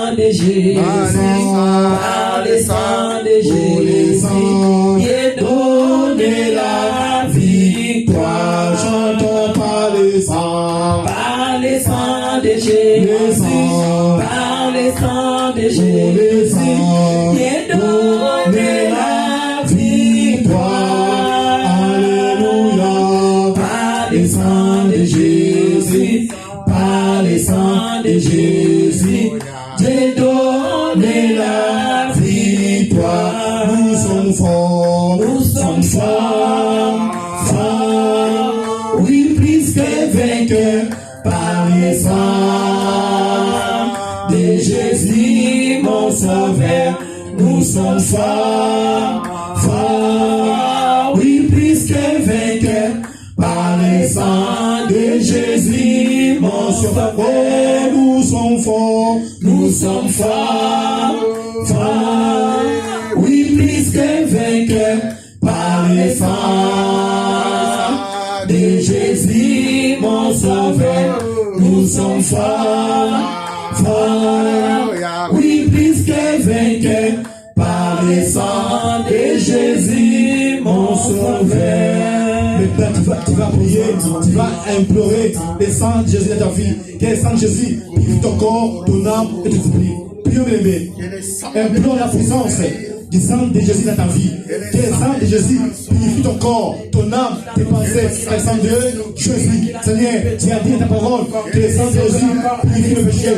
sang de Jésus, par le sang de Jésus, qui est donné la victoire. Chantons par le sang de Jésus, par le sang de Jésus, qui est donné la victoire. Alléluia. Par le sang de Jésus, par le sang de Jésus, j'ai donné la victoire. Nous sommes forts, nous sommes forts, forts, oui, plus que vainqueurs. Par le sang de Jésus, mon sauveur, nous sommes forts, forts, oui, plus que vainqueurs. Par le sang de Jésus, mon sauveur, nous sommes forts, nous sommes forts, forts, oui, plus que vainqueurs. Par le sang de Jésus, mon sauveur, nous sommes forts, forts, oui, plus que vainqueurs. Par le sang de Jésus, mon sauveur. Maintenant, tu vas prier, tu vas implorer le sang de Jésus dans ta vie. Que le sang de Jésus purifie ton corps, ton âme et ton esprit. Prions, bien aimé. Implore la puissance du sang de Jésus dans ta vie. Que le sang de Jésus purifie ton corps, ton âme, tes pensées. Le sang de Jésus. Seigneur, tu as dit dans ta parole que le sang de Jésus purifie le péché.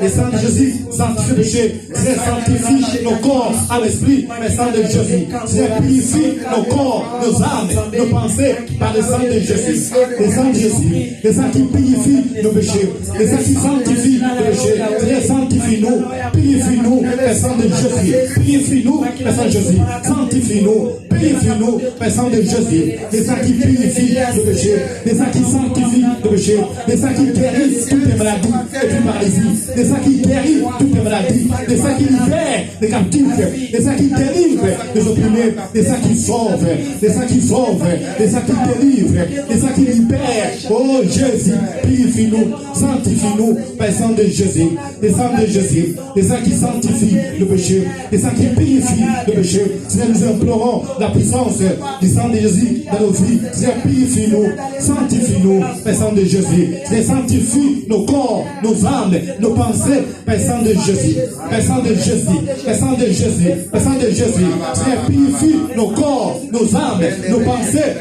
Le sang de Jésus sanctifie le péché. Seigneur, sanctifie nos corps, à l'esprit, le sang de Jésus. Seigneur, purifie nos corps, nos âmes, nos pensées par le sang de Jésus. Le sang de Jésus. Le sang qui purifie nos péchés. Le sang qui sanctifie le péché. Seigneur, sanctifie-nous. Purifie-nous, le sang de Jésus. Purifie-nous, le sang de Jésus. Sanctifie-nous. Purifie-nous, le sang de Jésus. Le sang qui purifie le péché. Le sang qui sanctifie le péché. Le sang qui guérit toutes les maladies et toutes les paralysies. Le sang qui guérit toutes les maladies. Le sang qui libère les captifs. Le sang qui délivre les opprimés. Le sang qui sauve. Le sang qui sauve. Le sang qui délivre. Le sang qui libère. Oh Jésus, purifie-nous, sanctifie-nous, le sang de Jésus. Le sang de Jésus. Le sang qui sanctifie le péché. Le sang qui purifie le péché. Seigneur, nous implorons la puissance du sang de Jésus dans nos vies. Seigneur, purifie-nous, sanctifie-nous, le sang de Jésus. Seigneur, sanctifie nos corps, nos âmes, nos pensées, le sang de Jésus. Le sang de Jésus. Le sang de Jésus. Le sang de Jésus. Seigneur, purifie nos corps, nos âmes, nos pensées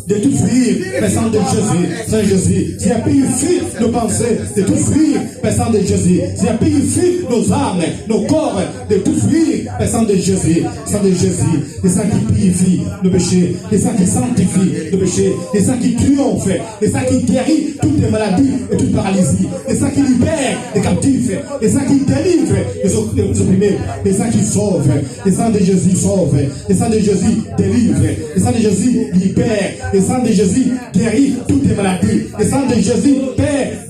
de tout fuir, le sang de Jésus. Saint Jésus. Seigneur, purifie nos pensées de tout fuir, le sang de Jésus. Seigneur, purifie nos âmes, nos corps de tout fuir, le sang de Jésus. Sang de Jésus. Le sang qui purifie le péché. Le sang qui sanctifie le péché. Le sang qui triomphe. Le sang qui guérit toutes les maladies et toutes les paralysies. Le sang qui libère les captifs. Le sang qui délivre les opprimés. Le sang qui sauve. Le sang de Jésus sauve. Le sang de Jésus délivre. Le sang de Jésus libère. Le sang de Jésus guérit toutes les maladies. Le sang de Jésus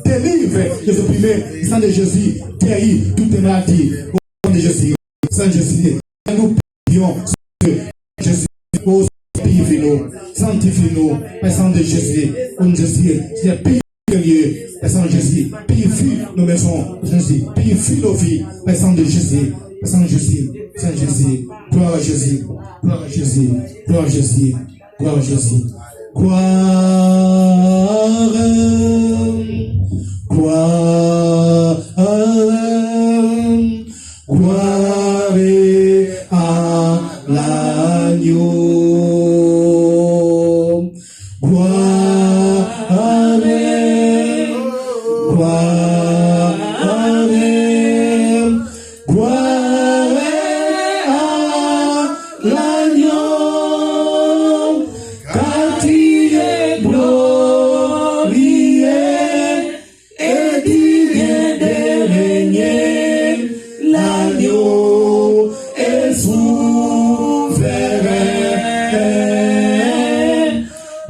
délivre les opprimés. Le sang de Jésus guérit toutes les maladies. Au nom de Jésus. Saint Jésus. Nous prions Jésus. Oh, purifie-nous, sanctifie-nous, le sang de Jésus. Au nom de Jésus. Purifie le sang de Jésus. Purifie nos maisons. Jésus. Purifie nos vies. Le sang de Jésus. Le sang de Jésus. Saint Jésus. Gloire à Jésus. Gloire à Jésus. Gloire à Jésus. Gloire à Jésus. Gloire, gloire, gloire à l'agneau. Gloire, gloire, gloire à l'agneau.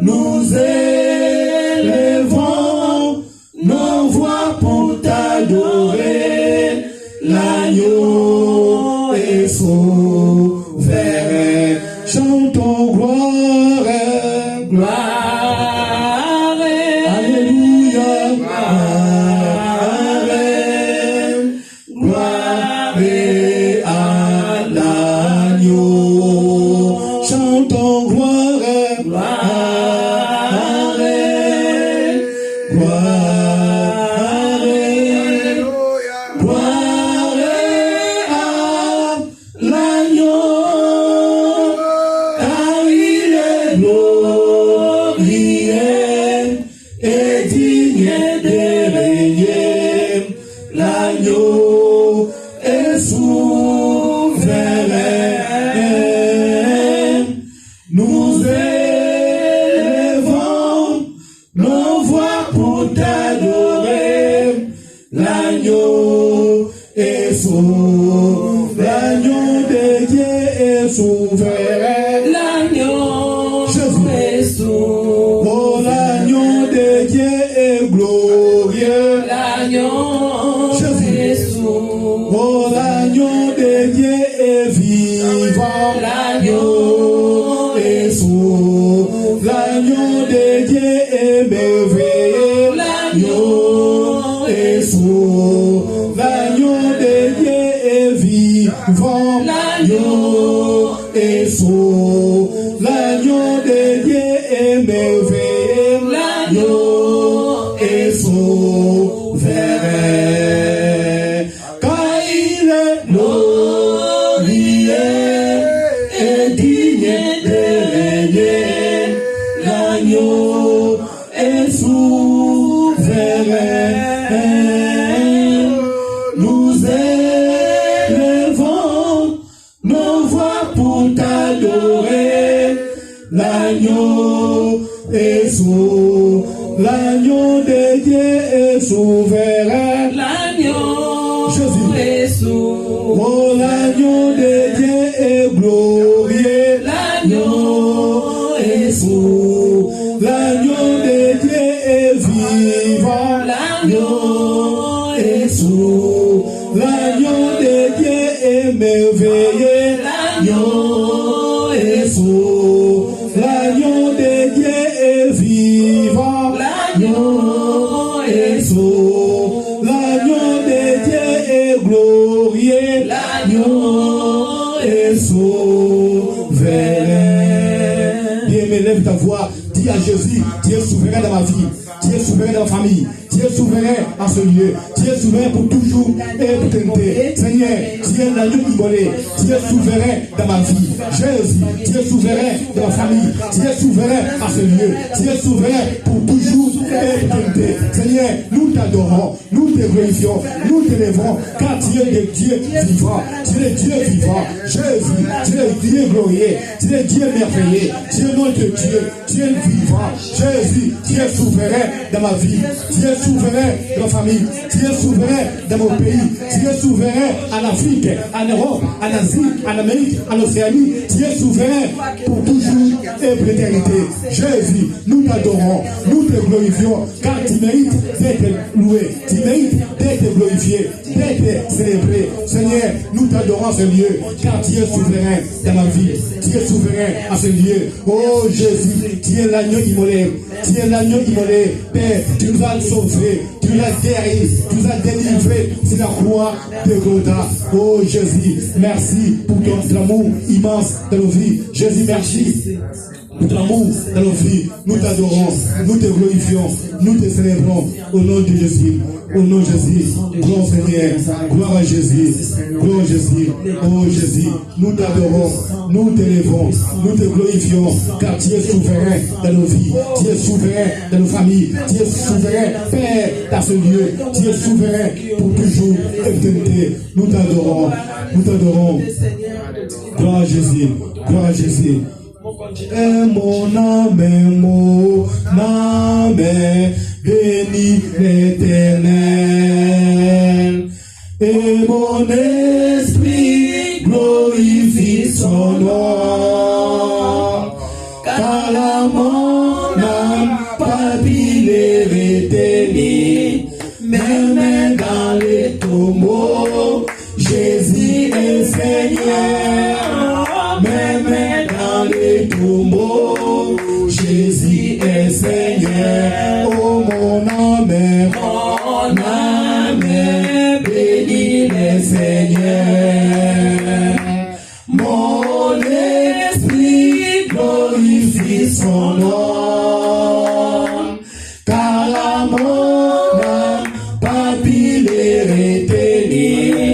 Nous élevons nos voix pour t'adorer. L'agneau est sauveur. Chantons gloire, gloire. Alléluia. Gloire, gloire. est souverain. Nous élevons nos voix pour t'adorer. L'agneau est souverain. L'agneau de Dieu est souverain. L'agneau est souverain. Oh, l'agneau de Dieu est glorieux. L'agneau est souverain. Oh, l'agneau de Dieu est vivant. L'agneau est souverain. L'agneau de Dieu est merveilleux. L'agneau est souverain. L'agneau de Dieu est vivant. L'agneau est souverain. L'agneau de Dieu est merveilleux. L'agneau est souverain. Car il est glorieux et digne de régner. L'agneau est souverain. Nous élevons nos voix pour t'adorer. L'agneau est souverain. L'agneau de Dieu est souverain. L'agneau Jésus est souverain. Oh, l'agneau de Dieu est glorieux. L'agneau est souverain. L'agneau de Dieu est vivant. L'agneau est souverain. L'agneau de Dieu est merveilleux. L'agneau est souverain. L'agneau de Dieu est vivant. L'agneau est souverain. L'agneau de Dieu est glorieux. L'agneau est souverain. Bien, lève ta voix. Dis à Jésus, tu es souverain dans ma vie. Tu es souverain dans ma famille. Tu es souverain en ce lieu. Tu es souverain pour toujours et pour éternité. Seigneur, tu es l'agneau immolé. Tu es souverain dans ma vie. Jésus, tu es souverain dans ma famille. Tu es souverain en ce lieu. Tu es souverain pour toujours et pour éternité. Seigneur, nous t'adorons, nous te glorifions, nous t'élèvons, car tu es le Dieu vivant. Tu es le Dieu vivant. Jésus, tu es le Dieu glorieux. Tu es le Dieu merveilleux. Tu es notre Dieu. Tu es vivant. Jésus, tu es souverain dans ma vie. Tu es souverain dans ma famille. Tu es souverain dans mon pays. Tu es souverain en Afrique, en Europe, en Asie, en Amérique, en Océanie. Tu es souverain pour toujours et pour l'éternité. Jésus, nous t'adorons, nous te glorifions, car tu mérites d'être loué. Tu mérites d'être glorifié, d'être célébré. Seigneur, nous t'adorons à ce lieu, car tu es souverain dans ma vie. Tu es souverain à ce lieu. Oh Jésus, tu es l'agneau immolé. Tu es l'agneau immolé. Père, tu nous as sauvés, tu nous as guéris, tu nous as délivrés sur la croix de Golgotha. Oh Jésus, merci pour ton amour immense dans nos vies. Jésus, merci pour ton amour dans nos vies. Nous t'adorons, nous te glorifions, nous te célébrons au nom de Jésus. Au nom de Jésus, gloire au Seigneur, gloire à Jésus, gloire à Jésus. Oh Jésus, nous t'adorons, nous t'élèvons, nous te glorifions, car tu es souverain dans nos vies, tu es souverain dans nos familles, tu es souverain, Père, dans ce lieu, tu es souverain pour toujours et éternité. Nous t'adorons, nous t'adorons. Gloire à Jésus, gloire à Jésus. Et mon âme, bénis l'Éternel. Et mon esprit glorifie son nom. Car mon âme palpite et retenue, même dans les tombeaux, Jésus est Seigneur. Même dans les tombeaux, Jésus est Seigneur. Oh mon âme, bénis le Seigneur. Mon esprit glorifie son nom. Car mon âme palpite et retenue,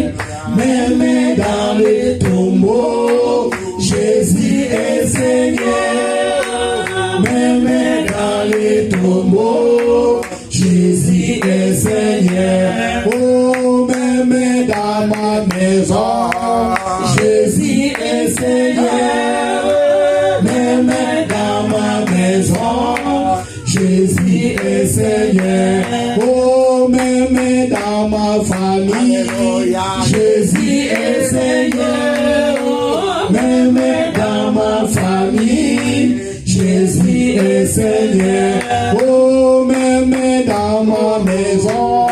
même dans les tombeaux, Jésus est Seigneur. Même dans les tombeaux, Jésus est Seigneur. Oh, même dans ma maison, Jésus est Seigneur. Même dans ma maison, Jésus est Seigneur. Oh, même dans ma famille, Jésus est Seigneur. Même dans ma famille, Jésus est Seigneur. Oh, même dans ma maison,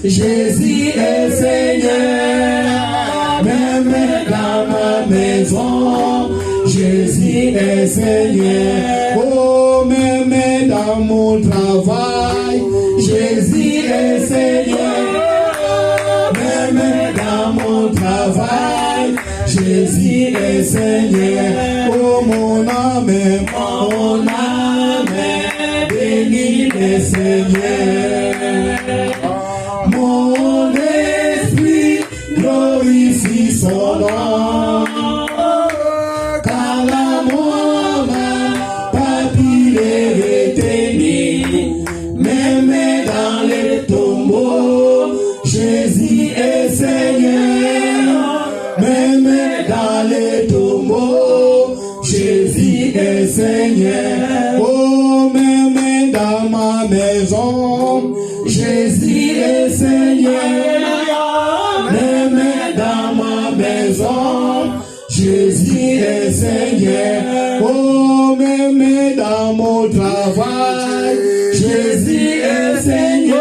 Jésus est Seigneur. Même dans ma maison, Jésus est Seigneur. Oh, même dans mon travail, Jésus est Seigneur. Même dans mon travail, Jésus est Seigneur. Oh, mon âme, bénis le Seigneur. Mon esprit glorifie son nom. Car la mon âme papille est retenue. Même dans les tombeaux, Jésus est Seigneur. Même dans les tombeaux, Jésus est Seigneur. Oh, même dans ma maison, Jésus est Seigneur. Même dans ma maison, Jésus est Seigneur. Oh, même dans mon travail, Jésus est Seigneur.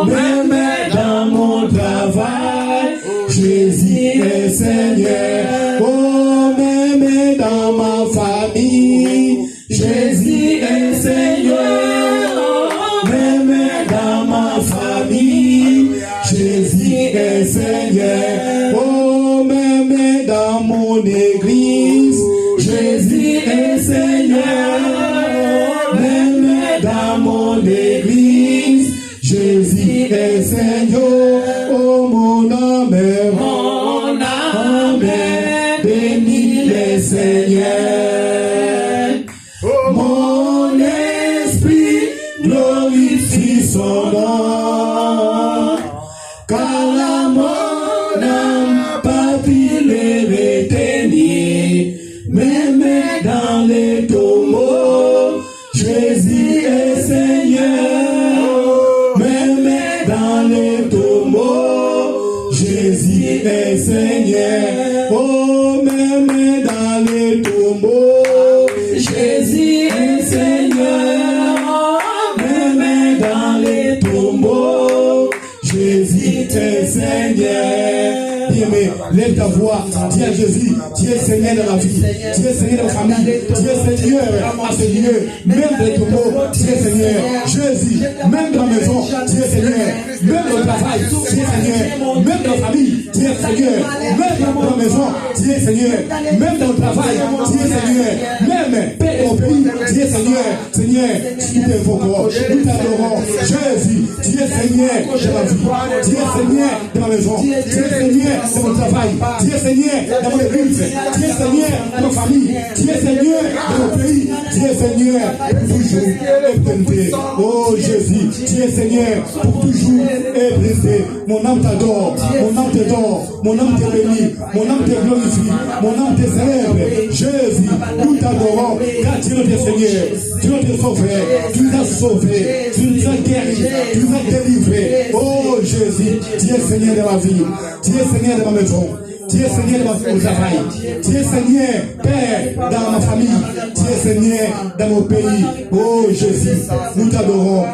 Même dans mon travail, Jésus est Seigneur. Oh, même dans ma famille, Jésus est Seigneur. Même dans ma famille, Jésus est Seigneur. Oh, même dans mon église, Jésus est Seigneur. Même dans mon église, Jésus est Seigneur. Oh, mon âme, bénis le Seigneur. Mon esprit glorifie son nom. Car la mon âme papille est retenue. Même dans les tombeaux, Jésus est Seigneur. Même dans les tombeaux, Jésus est Seigneur. Oh, même dans les tombeaux, Jésus est Seigneur. Même dans les tombeaux, Jésus est Seigneur. Bien-aimé, lève ta voix, dis à Jésus, tu es Seigneur de la vie, tu es Seigneur de la famille, tu es Seigneur à ce lieu, même dans les tombeaux, tu es Seigneur. Jésus, même dans la maison, tu es Seigneur, même dans le travail, tu es Seigneur, même dans la famille, tu es Seigneur, même dans la maison, tu es Seigneur, même dans le travail, tu es Seigneur, même au pays, tu es Seigneur. Seigneur, nous t'invoquons, nous t'adorons. Jésus, tu es Seigneur de la vie, tu es Seigneur de la maison, tu es Seigneur de mon travail, tu es Seigneur dans mon église, tu es Seigneur de ma famille, tu es Seigneur de mon pays, tu es Seigneur pour toujours éternité. Oh Jésus, tu es Seigneur pour toujours éternité. Mon âme t'adore, mon âme t'adore, mon âme te bénit, mon âme te glorifie, mon âme te célèbre. Jésus, nous t'adorons car tu es notre Seigneur, tu es notre sauveur, tu nous as sauvés, tu nous as guéris, tu nous as délivrés. Oh Jésus, tu es Seigneur de ma vie, tu es Seigneur de ma maison, tu es Seigneur de mon travail, tu es Seigneur, Père, dans ma famille, tu es Seigneur dans mon pays. Oh Jésus, nous t'adorons,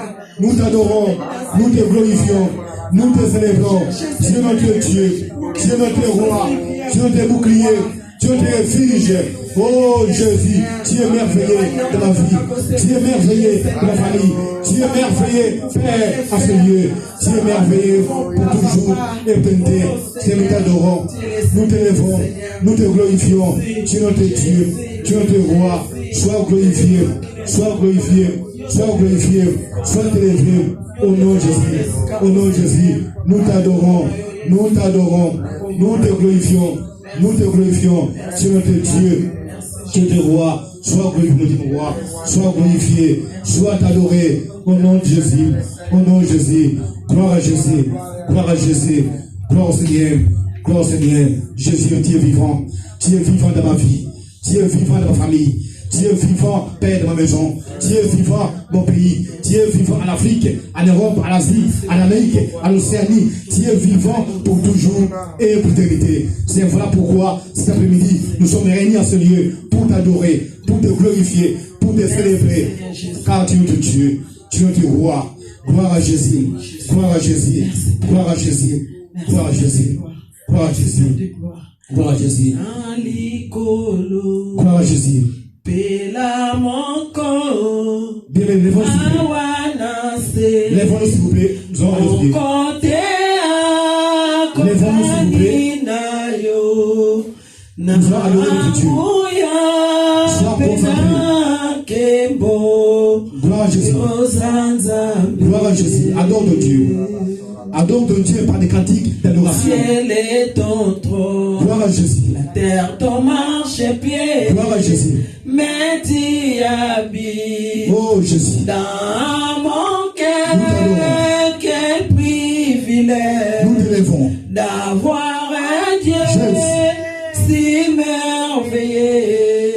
nous t'adorons, nous te glorifions, nous te célébrons. Tu es notre Dieu, tu es notre roi, tu es notre bouclier, tu es notre refuge. Oh Jésus, tu es merveilleux de ma vie, tu es merveilleux de ma famille, tu es merveilleux, Père, à ce lieu, tu es merveilleux pour toujours éternité. Nous t'adorons, nous t'élèvons, nous te glorifions. Tu es notre Dieu, tu es notre roi. Sois glorifié, sois glorifié, sois glorifié, sois élevé. Au nom de Jésus, au nom de Jésus, nous t'adorons, nous t'adorons, nous te glorifions, nous te glorifions. Tu es notre Dieu. Tu es roi, sois glorifié, mon roi, sois glorifié, sois adoré, au nom de Jésus, au nom de Jésus, gloire à Jésus, gloire à Jésus, Gloire au Seigneur. Gloire au Seigneur. Jésus, tu es vivant. Tu es vivant dans ma vie. Tu es vivant dans ma famille. Tu es vivant, Père, de ma maison. Tu es vivant, mon pays. Tu es vivant en Afrique, en Europe, en Asie, en Amérique, en Océanie. Tu es vivant pour toujours et pour l'éternité. C'est voilà pourquoi, cet après-midi, nous sommes réunis à ce lieu pour t'adorer, pour te glorifier, pour te célébrer. Car tu es notre Dieu. Tu es notre roi. Gloire à Jésus. Gloire à Jésus. Gloire à Jésus. Gloire à Jésus. Gloire à Jésus. Gloire à Jésus. Gloire à Jésus. Bien, lèvons-nous s'il vous plaît. Nous allons prier. Lèvons-nous s'il vous plaît. Nous allons adorer notre Dieu. Sois concentré. Gloire à Jésus. Gloire à Jésus. Adore ton Dieu. Adore ton Dieu par des cantiques d'adoration. Ciel est ton trône. Gloire à Jésus. La terre ton marchepied. Gloire à Jésus. Mais tu habites. Oh Jésus. Dans mon cœur, quel privilège. Nous t'élèvons. D'avoir un Dieu Jésus. si merveilleux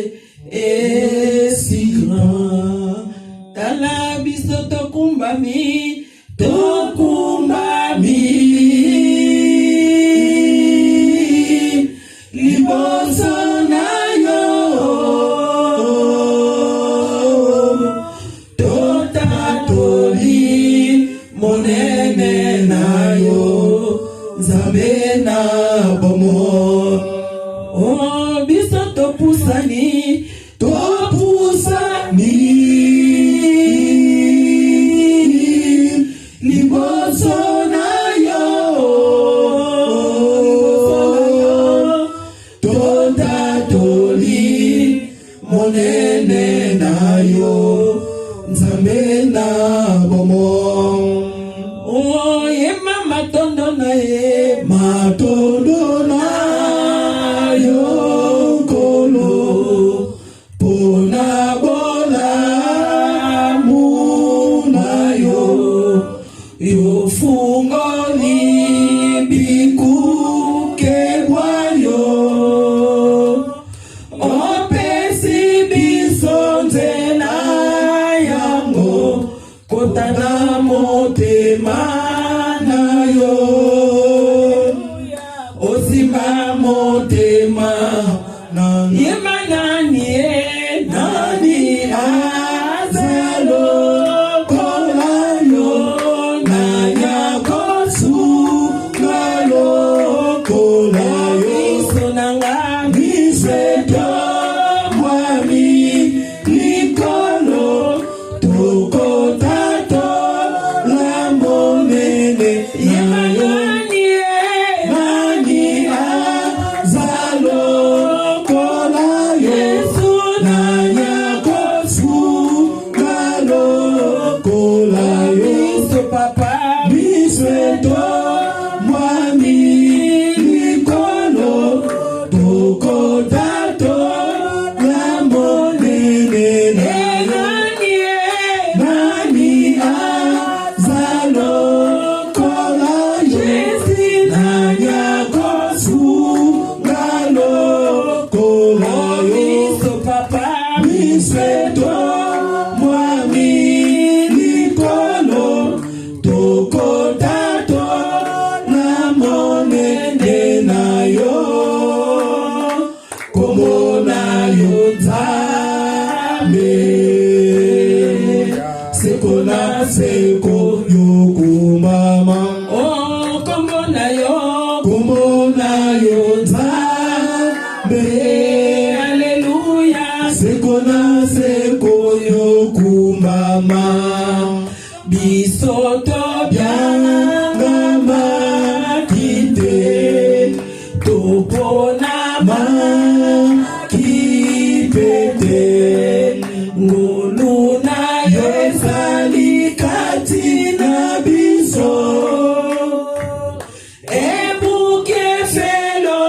et si grand. Talabiso tokumbami. Tokumbami liboso na yo totatoli monene na yo Nzambe na bomo oh biso topusani liboso na yo totatoli monene na yo Nzambe na bomo oh yema matondo na ye matondo na yo kolo pona bola muna yo yo fungoli bikuke bwayo opesi bisonze na yango kotana motema na yo osimba motema na yema nani azalo seko yokumama oh kombo na yo Nzambe haleluya seko yokumama bisoto byangama kite toponama kipete ngolu na yesali katina biso ebuke felo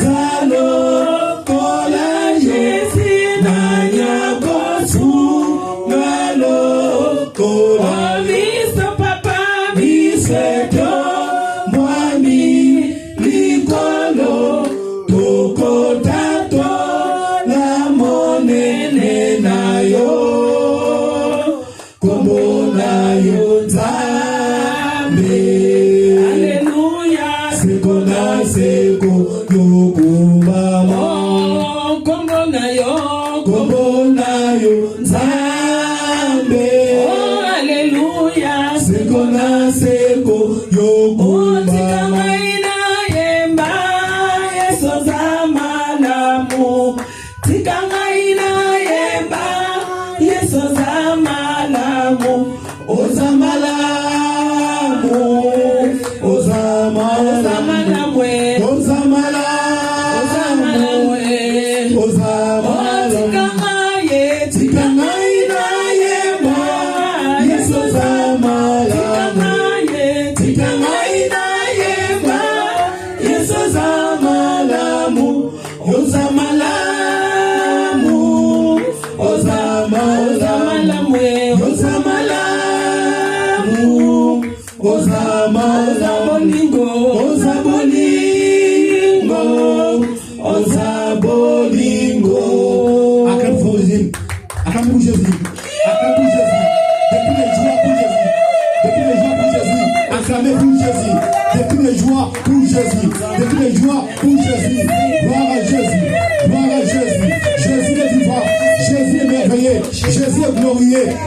Zalo kola Jésus na nyakosu ngalo kola. Oh Mr. Papa Miseto mwami likolo tokotato la monene na yo kombo na yo Nzambe. Alléluia. Seko na seko yokumbama. Oh, kombo na yo Nzambe. Oh, alléluia. Seko na seko yokumbama.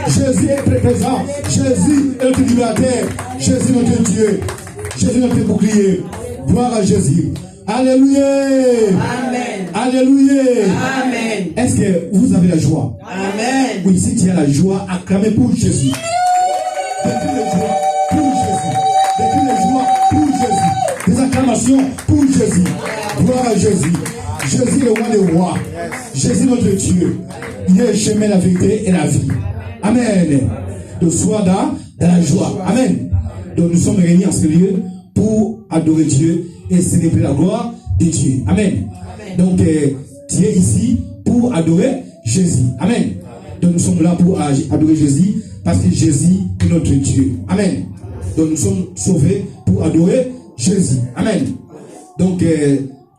Jésus est présent, Jésus est notre libérateur, Jésus notre Dieu, Jésus notre bouclier. Gloire à Jésus. Alléluia. Amen. Alléluia. Amen. Est-ce que vous avez la joie? Amen. Oui, si tu as la joie, acclamez pour Jésus. Depuis les joies pour Jésus. Depuis les joies pour Jésus. Des acclamations pour Jésus. Gloire à Jésus. Jésus le roi des rois. Jésus notre Dieu. Il est le chemin, la vérité et la vie. Amen. Donc sois dans la joie. Amen. Donc nous sommes réunis en ce lieu pour adorer Dieu et célébrer la gloire de Dieu. Amen. Donc tu es ici pour adorer Jésus. Amen. Donc nous sommes là pour adorer Jésus parce que Jésus est notre Dieu. Amen. Donc nous sommes sauvés pour adorer Jésus. Amen. Donc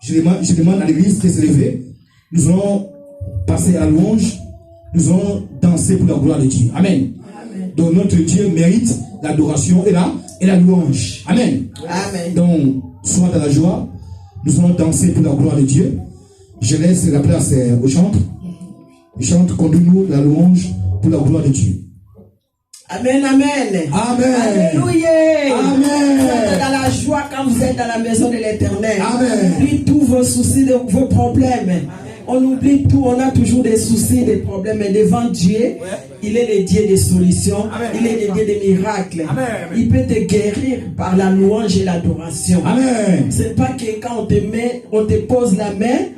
je demande à l'église de se lever. Nous allons passer à louange. Nous allons danser pour la gloire de Dieu. Amen. Amen. Donc notre Dieu mérite l'adoration et la louange. Amen. Amen. Donc sois dans la joie. Nous allons danser pour la gloire de Dieu. Je laisse la place aux chantres. Les chantres conduisent-nous la louange pour la gloire de Dieu. Amen, amen. Amen. Alléluia. Amen. Vous êtes dans la joie quand vous êtes dans la maison de l'Éternel. Amen. Oublie tous vos soucis, vos problèmes. On oublie tout, on a toujours des soucis, des problèmes. Mais devant Dieu, il est le Dieu des solutions. Amen. Il est le Dieu des miracles. Amen. Il peut te guérir par la louange et l'adoration. C'est pas que quand on te pose la main,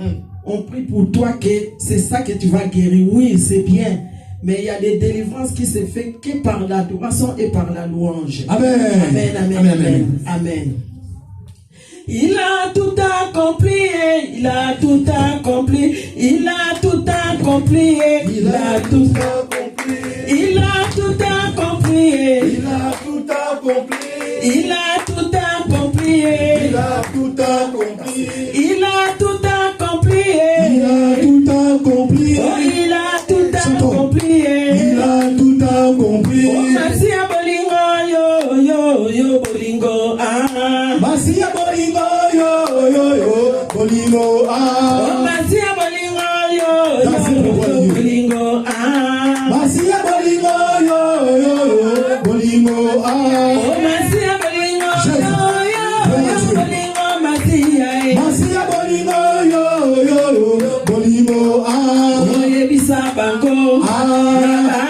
on prie pour toi que c'est ça que tu vas guérir. Oui, c'est bien. Mais il y a des délivrances qui se font que par l'adoration et par la louange. Amen. Amen, amen, amen, amen. Amen. Il a tout accompli, il a tout accompli, il a tout accompli, il a tout accompli, il a tout accompli, il a tout accompli, il a tout accompli, il a tout accompli, il a tout accompli, il a tout accompli, oh il a tout accompli, il a tout accompli. Oh merci à Bolingo, yo Bolingo, ah. Merci à Bolingo, yo Bolingo, ah. Oh merci à Bolingo, yo Bolingo, ah. Merci à Bolingo, yo Bolingo, ah. Oh merci à Bolingo, yo Bolingo, merci à Bolingo, yo Bolingo, ah. Oh yebisa bango, ah.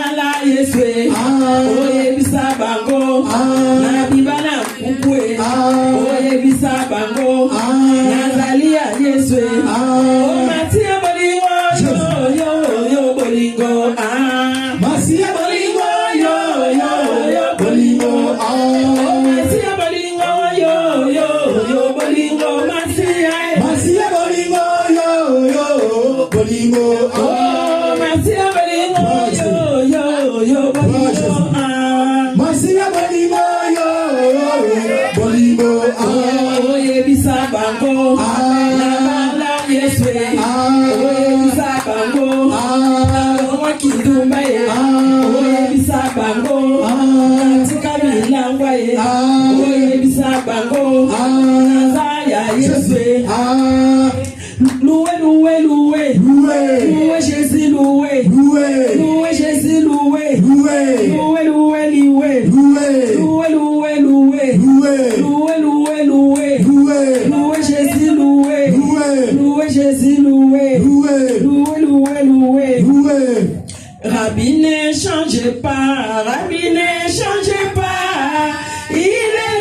Ala yeswe, ah. Oh yebisa bango, ah. Na bibana kukwe, ah. Oh yebisa bango, ah. Nazalia yeswe, ah. Oh matia bolingo, yo bolingo, ah. Masia bolingo, yo bolingo, ah. Oh masia bolingo, yo bolingo, masia bolingo. Oh, merci à bolingo. Yo, bolingo. Merci à bolingo. Bolingo. Oh, yebisa bango. La yeswe. Oh, yebisa bango. Moi qui dumbaye. Oh, yebisa bango. Tika milangwaye. Oh, yebisa bango. Nazaya yeswe. Loué Jésus, loué Jésus, loué Jésus, loué Jésus, loué. Rabbi ne change pas, il est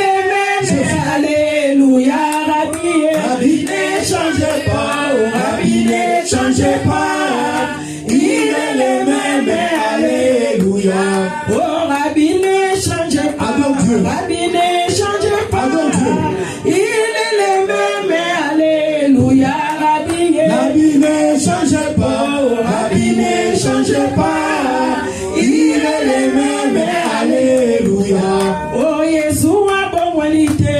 le même, alléluia. Rabbi ne change pas, il est le même, alléluia. Oh, Rabbi ne change pas, il est le même, alléluia. Rabbi ne change pas, il est le même, alléluia. Oh, Yeshua, bon qualité,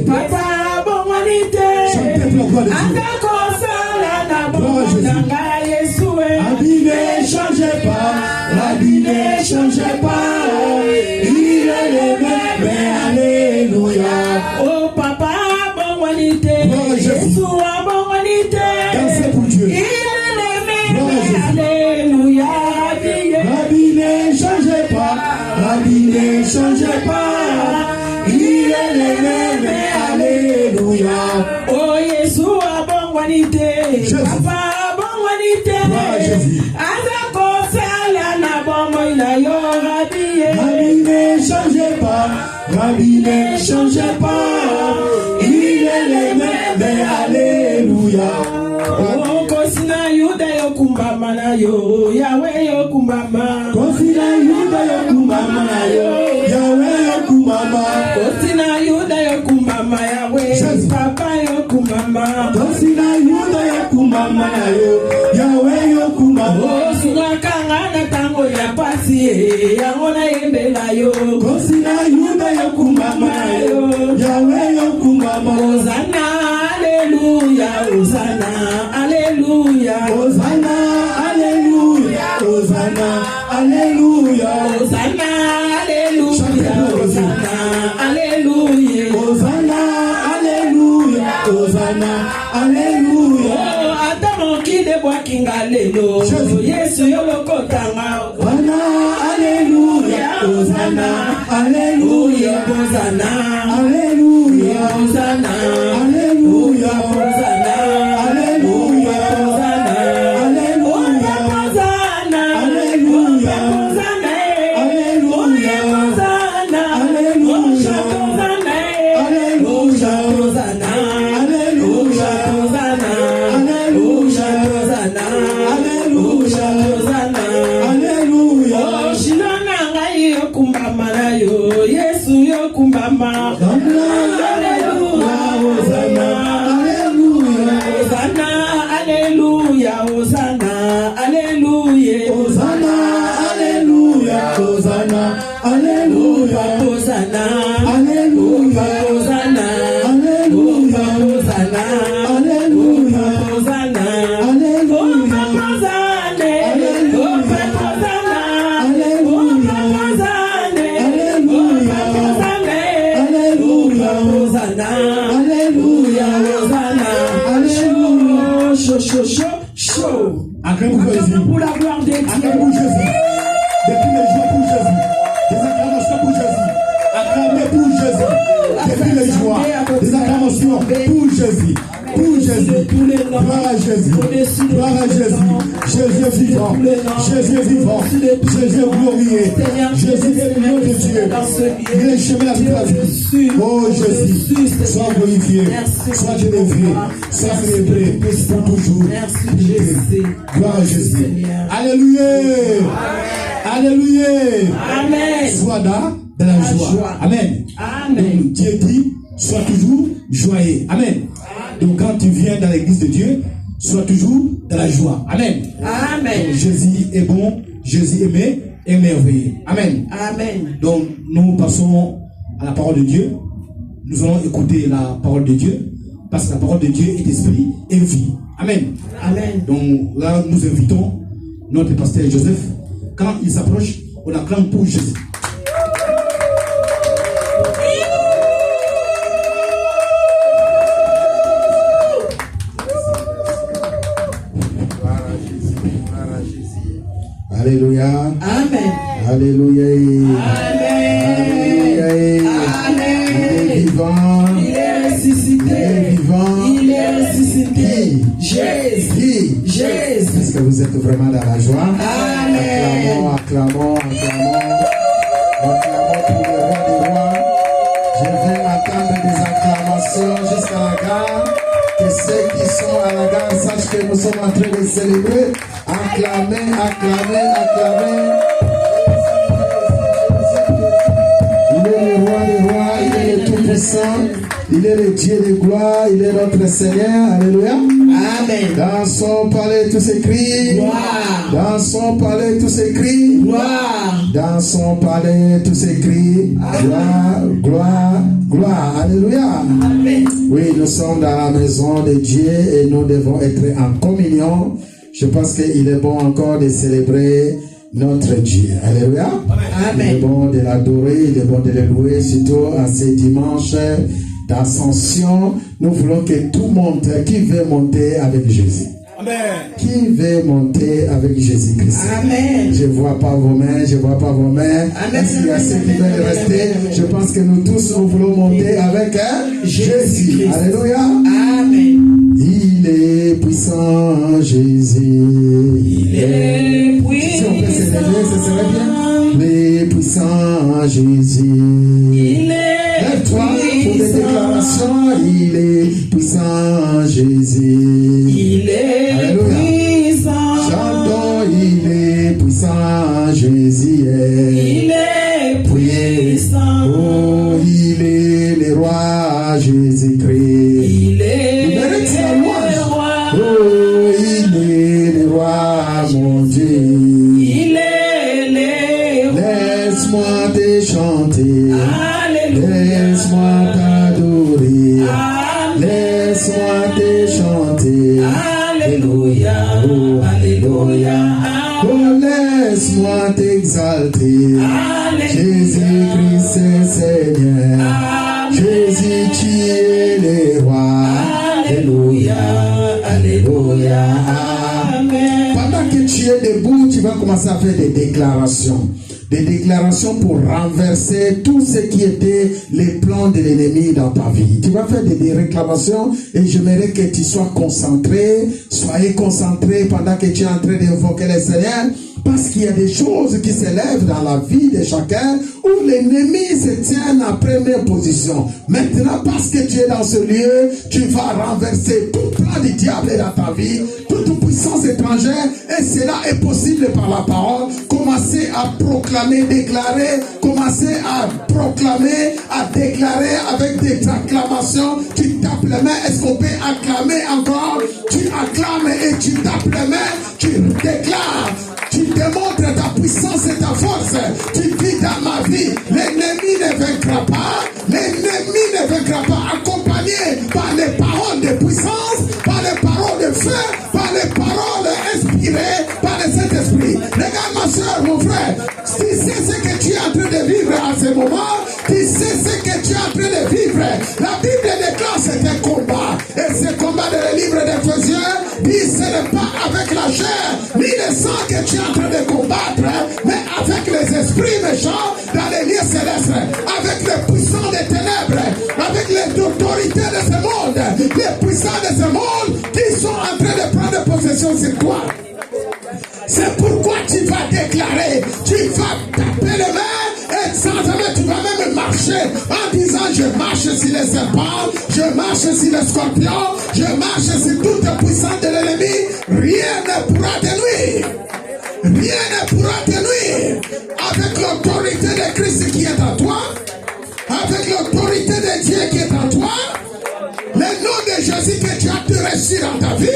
papa, bon qualité. Rabbi ne change pas, il est le même, alléluia. Oh papa, bon qualité, Yeshua, bon qualité, il est le même, alléluia. Rabbi ne change pas, il est le même, alléluia. Oh Yeshua, bon qualité, papa, bon qualité. Rabbi ne change pas, il est le même, alléluia. Oh, Kosina Yuda yokumbama na yo, Yahweh yokumbama. Kosina Yuda yokumbama na yo, Yahweh yokumbama. Kosina Yuda yokumbama, Yahweh, Papa yokumbama. Kosina Yuda yokumbama na yo, Yahweh yokumbama. Oh, sunakanga na tango ya pasi, yangona yembela yo. Kosina Yuda yokumbama na yo, Yahweh yokumbama. Hosanna, alléluia, Hosanna, alléluia, Hosanna, alléluia, Hosanna, alléluia, Hosanna, alléluia, Hosanna, alléluia, Hosanna, alléluia, Hosanna, alléluia. Oh, Adamo qui de bois kingalelo, Yesu yolokotanga, Hosanna, alléluia, Hosanna, alléluia, Hosanna, alléluia, Hosanna, alléluia, Hosanna, alléluia, Hosanna, alléluia, Hosanna, alléluia, Hosanna, alléluia, Hosanna, alléluia, alléluia, Hosanna, alléluia, Hosanna, alléluia, Hosanna, alléluia, Hosanna, alléluia. Oh, Shilona ngai yokumbama na yo, Yesu yokumbama. Alléluia, Hosanna, alléluia, Hosanna, alléluia, Hosanna, alléluia, Hosanna, alléluia, Hosanna, alléluia, Hosanna, alléluia, Hosanna, alléluia, Hosanna, alléluia, Hosanna, alléluia, Hosanna, alléluia, Hosanna, chaud. Acclamons pour la gloire de Dieu. Acclamons pour Jésus. Depuis les joies pour Jésus. Des acclamations pour Jésus. Acclamez pour Jésus. Depuis les joies. Des acclamations pour Jésus. Pour Jésus. Gloire à Jésus. Gloire à Jésus. Jésus est vivant. Jésus est vivant. Jésus est glorieux. Jésus est le nom de Dieu. Il est le chemin la vie. Oh Jésus, sois glorifié. Sois élevé. Sois célébré pour toujours. Gloire à Jésus. Alléluia. Alléluia. Amen. Sois dans la joie. Amen. Donc, Dieu dit, sois toujours joyeux. Amen. Donc quand tu viens dans l'église de Dieu, sois toujours dans la joie. Amen. Amen. Donc, Jésus est bon, Jésus est merveilleux. Amen. Amen. Donc nous passons à la parole de Dieu. Nous allons écouter la parole de Dieu parce que la parole de Dieu est esprit et vie. Amen. Amen. Donc là, nous invitons notre pasteur Joseph. Quand il s'approche, on acclame pour Jésus. Alléluia. Amen. Alléluia. Amen. Amen. Il est vivant. Il est ressuscité. Il est vivant. Il est ressuscité. Jésus. Qui? Jésus. Est-ce que vous êtes vraiment dans la joie? Amen. Acclamons pour le roi des rois. Je vais attendre des acclamations jusqu'à la gare. Que ceux qui sont à la gare sachent que nous sommes en train de célébrer. Acclamez, acclamez, acclamez. Il est le roi des rois, il est le tout-puissant, il est le Dieu de gloire, il est notre Seigneur. Alléluia. Amen. Dans son palais tout s'écrit. Gloire. Dans son palais tout s'écrit. Gloire. Dans son palais tout s'écrit. Gloire, gloire, gloire. Alléluia. Amen. Oui, nous sommes dans la maison de Dieu et nous devons être en communion. Je pense qu'il est bon encore de célébrer notre Dieu. Alléluia. Amen. Il est bon de l'adorer, il est bon de le louer, surtout à ces dimanches d'ascension. Nous voulons que tout monte. Qui veut monter avec Jésus? Amen. Qui veut monter avec Jésus-Christ? Amen. Je ne vois pas vos mains, je ne vois pas vos mains. Amen. Est-ce qu'il y a ceux qui veulent rester? Je pense que nous tous, nous voulons monter avec Jésus. Alléluia. Amen. Il est puissant, Jésus. Il est Si on peut puissant. s'élever, ce serait bien. Il est puissant, Jésus. Il est Lève-toi pour des puissant. déclarations. Il est puissant, Jésus. Il est Alléluia. puissant. Chantons, il est puissant, Jésus. Il est puissant. Oh, il est le roi, Jésus-Christ. Il est Il mérite la louange. le roi. Oh, il est le roi, mon Dieu. Il est le roi. Laisse-moi te chanter. Alléluia. Laisse-moi t'adorer. Amen. Laisse-moi te chanter. Alléluia. Alléluia. Oh, laisse-moi t'exalter. Alléluia. Jésus-Christ est Seigneur. Jésus, tu es le roi. Alléluia. Alléluia. Amen. Pendant que tu es debout, tu vas commencer à faire des déclarations. Des déclarations pour renverser tout ce qui était les plans de l'ennemi dans ta vie. Tu vas faire des réclamations et j'aimerais que tu sois concentré. Soyez concentré pendant que tu es en train d'évoquer le Seigneur. Parce qu'il y a des choses qui s'élèvent dans la vie de chacun où l'ennemi se tient en première position. Maintenant, parce que tu es dans ce lieu, tu vas renverser tout plan du diable dans ta vie, toute puissance étrangère, et cela est possible par la parole. Commencez à proclamer, déclarer, commencez à proclamer, à déclarer avec des acclamations. Tu tapes les mains, est-ce qu'on peut acclamer encore? Tu acclames et tu tapes les mains, tu déclares. Tu démontres ta puissance et ta force. Tu dis dans ma vie, l'ennemi ne vaincra pas. L'ennemi ne vaincra pas. Accompagné par les paroles de puissance, par les paroles de feu, par les paroles inspirées par le Saint-Esprit. Regarde ma soeur, mon frère. Tu sais ce que tu es en train de vivre à ce moment. Tu sais ce que tu es en train de vivre. La Bible déclare c'est un combat. Et ce combat dans le livre d'Éphésiens dit ce n'est pas avec la chair ni le sang que tu es en train de combattre, mais avec les esprits méchants dans les lieux célestes, avec les puissants des ténèbres, avec les autorités de ce monde, les puissants de ce monde qui sont en train de prendre possession sur toi. C'est pourquoi tu vas déclarer, tu vas taper les mains et sans jamais tu vas même marcher en disant je marche sur les serpents, je marche sur les scorpions, je marche sur toute puissance de l'ennemi, rien ne pourra te nuire. Rien ne pourra te nuire. Avec l'autorité de Christ qui est en toi, avec l'autorité de Dieu qui est en toi, le nom de Jésus que tu as pu réussir dans ta vie,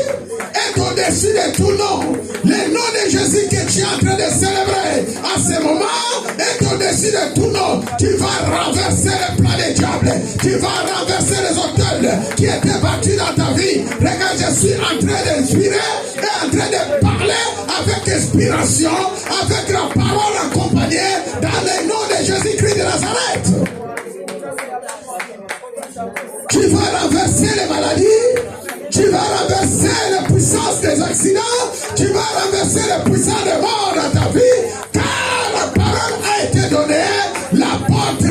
au-dessus de tout nom. Le nom de Jésus que tu es en train de célébrer à ce moment est au-dessus de tout nom. Tu vas renverser le plan des diables. Tu vas renverser les autels qui étaient battus dans ta vie. Regarde, je suis en train d'inspirer et en train de parler avec inspiration, avec la parole accompagnée dans le nom de Jésus-Christ de Nazareth. Tu vas renverser les maladies, tu vas renverser la puissance des accidents, tu vas renverser la puissance des morts dans ta vie, car la parole a été donnée, la porte de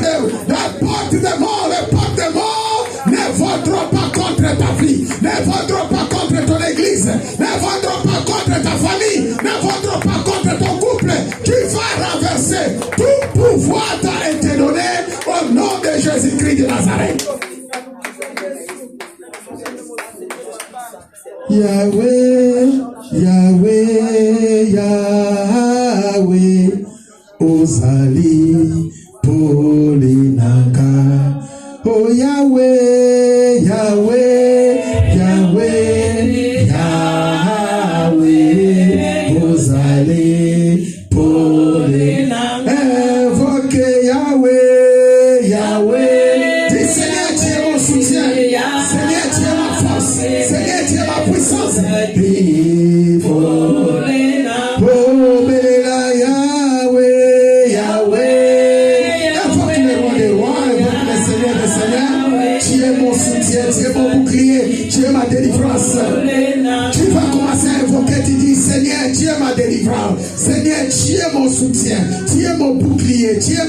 mort, les portes de mort ne vaudront pas contre ta vie, ne vaudront pas contre ton église, ne vaudront pas contre ta famille, ne vaudront pas contre ton couple. Tu vas renverser, tout pouvoir t'a été donné au nom de Jésus-Christ de Nazareth. Yahweh, Yahweh, Yahweh, Ozali Polinaka. Oh Yahweh, Yahweh, Yahweh, Yahweh, Ozali Polinaka. Invoque Yahweh, Yahweh. Dis Seigneur, tu es mon soutien. Seigneur, tu es ma force. Seigneur, tu es ma puissance. Yahweh, Yahweh. Invoque le roi des rois, invoque le Seigneur des seigneurs. Tu es mon soutien, tu es mon bouclier, tu es ma délivrance. Tu vas commencer à invoquer, tu dis Seigneur, tu es ma délivrance. Seigneur, tu es mon soutien, tu es mon bouclier, tu es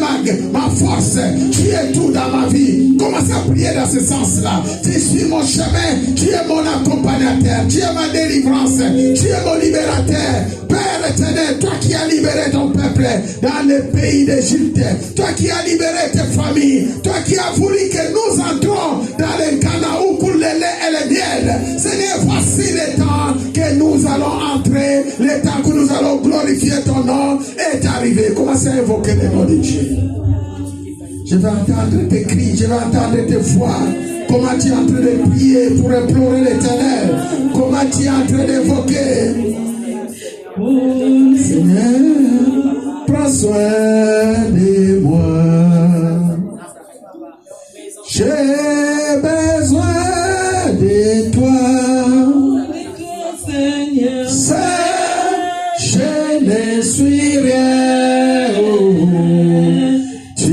ma force, tu es tout dans ma vie. Commence à prier dans ce sens-là. Tu suis mon chemin, tu es mon accompagnateur, tu es ma délivrance, tu es mon libérateur. Père éternel, toi qui as libéré ton peuple dans le pays d'Égypte, toi qui as libéré tes familles, toi qui as voulu que nous entrons dans le Cana où coule le lait et le miel. Seigneur, voici le temps que nous allons entrer, le temps que nous allons glorifier ton nom est arrivé. Commencez à invoquer le nom de Dieu. Je vais entendre tes cris, je vais entendre tes voix. Comment tu es en train de prier pour implorer l'Éternel. Comment tu es en train d'évoquer. Seigneur, prends soin de moi. J'ai besoin de toi. Seul, je ne suis rien. Oh, tu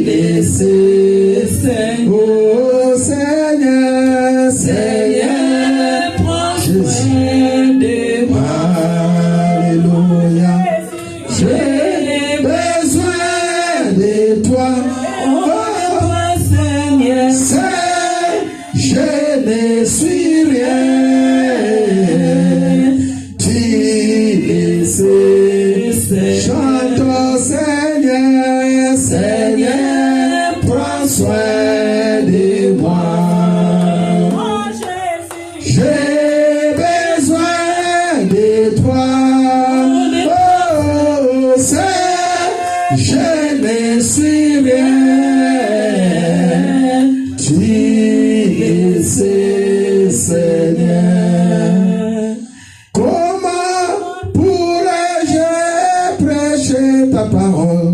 le sais. Oh Seigneur, Seigneur, prends soin de moi. Alléluia. J'ai besoin de toi. Oh Seigneur, seul, je ne suis rien. Tu le sais. Chante au Seigneur, Seigneur, prends soin de moi. J'ai besoin de toi. Oh, Seigneur, je ne suis rien. Tu le sais, Seigneur. Comment pourrais-je prêcher ta parole?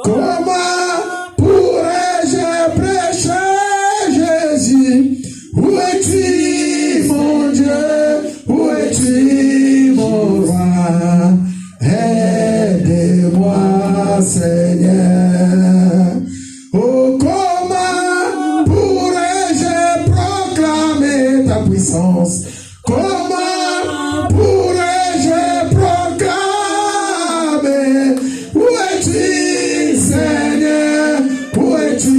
Comment pourrais-je prêcher Jésus? Où es-tu, mon Dieu? Où es-tu, mon roi? Aide-moi, Seigneur. Oh, comment pourrais-je proclamer ta puissance? Comment pourrais-je proclamer? Où es-tu, Seigneur? Où es-tu,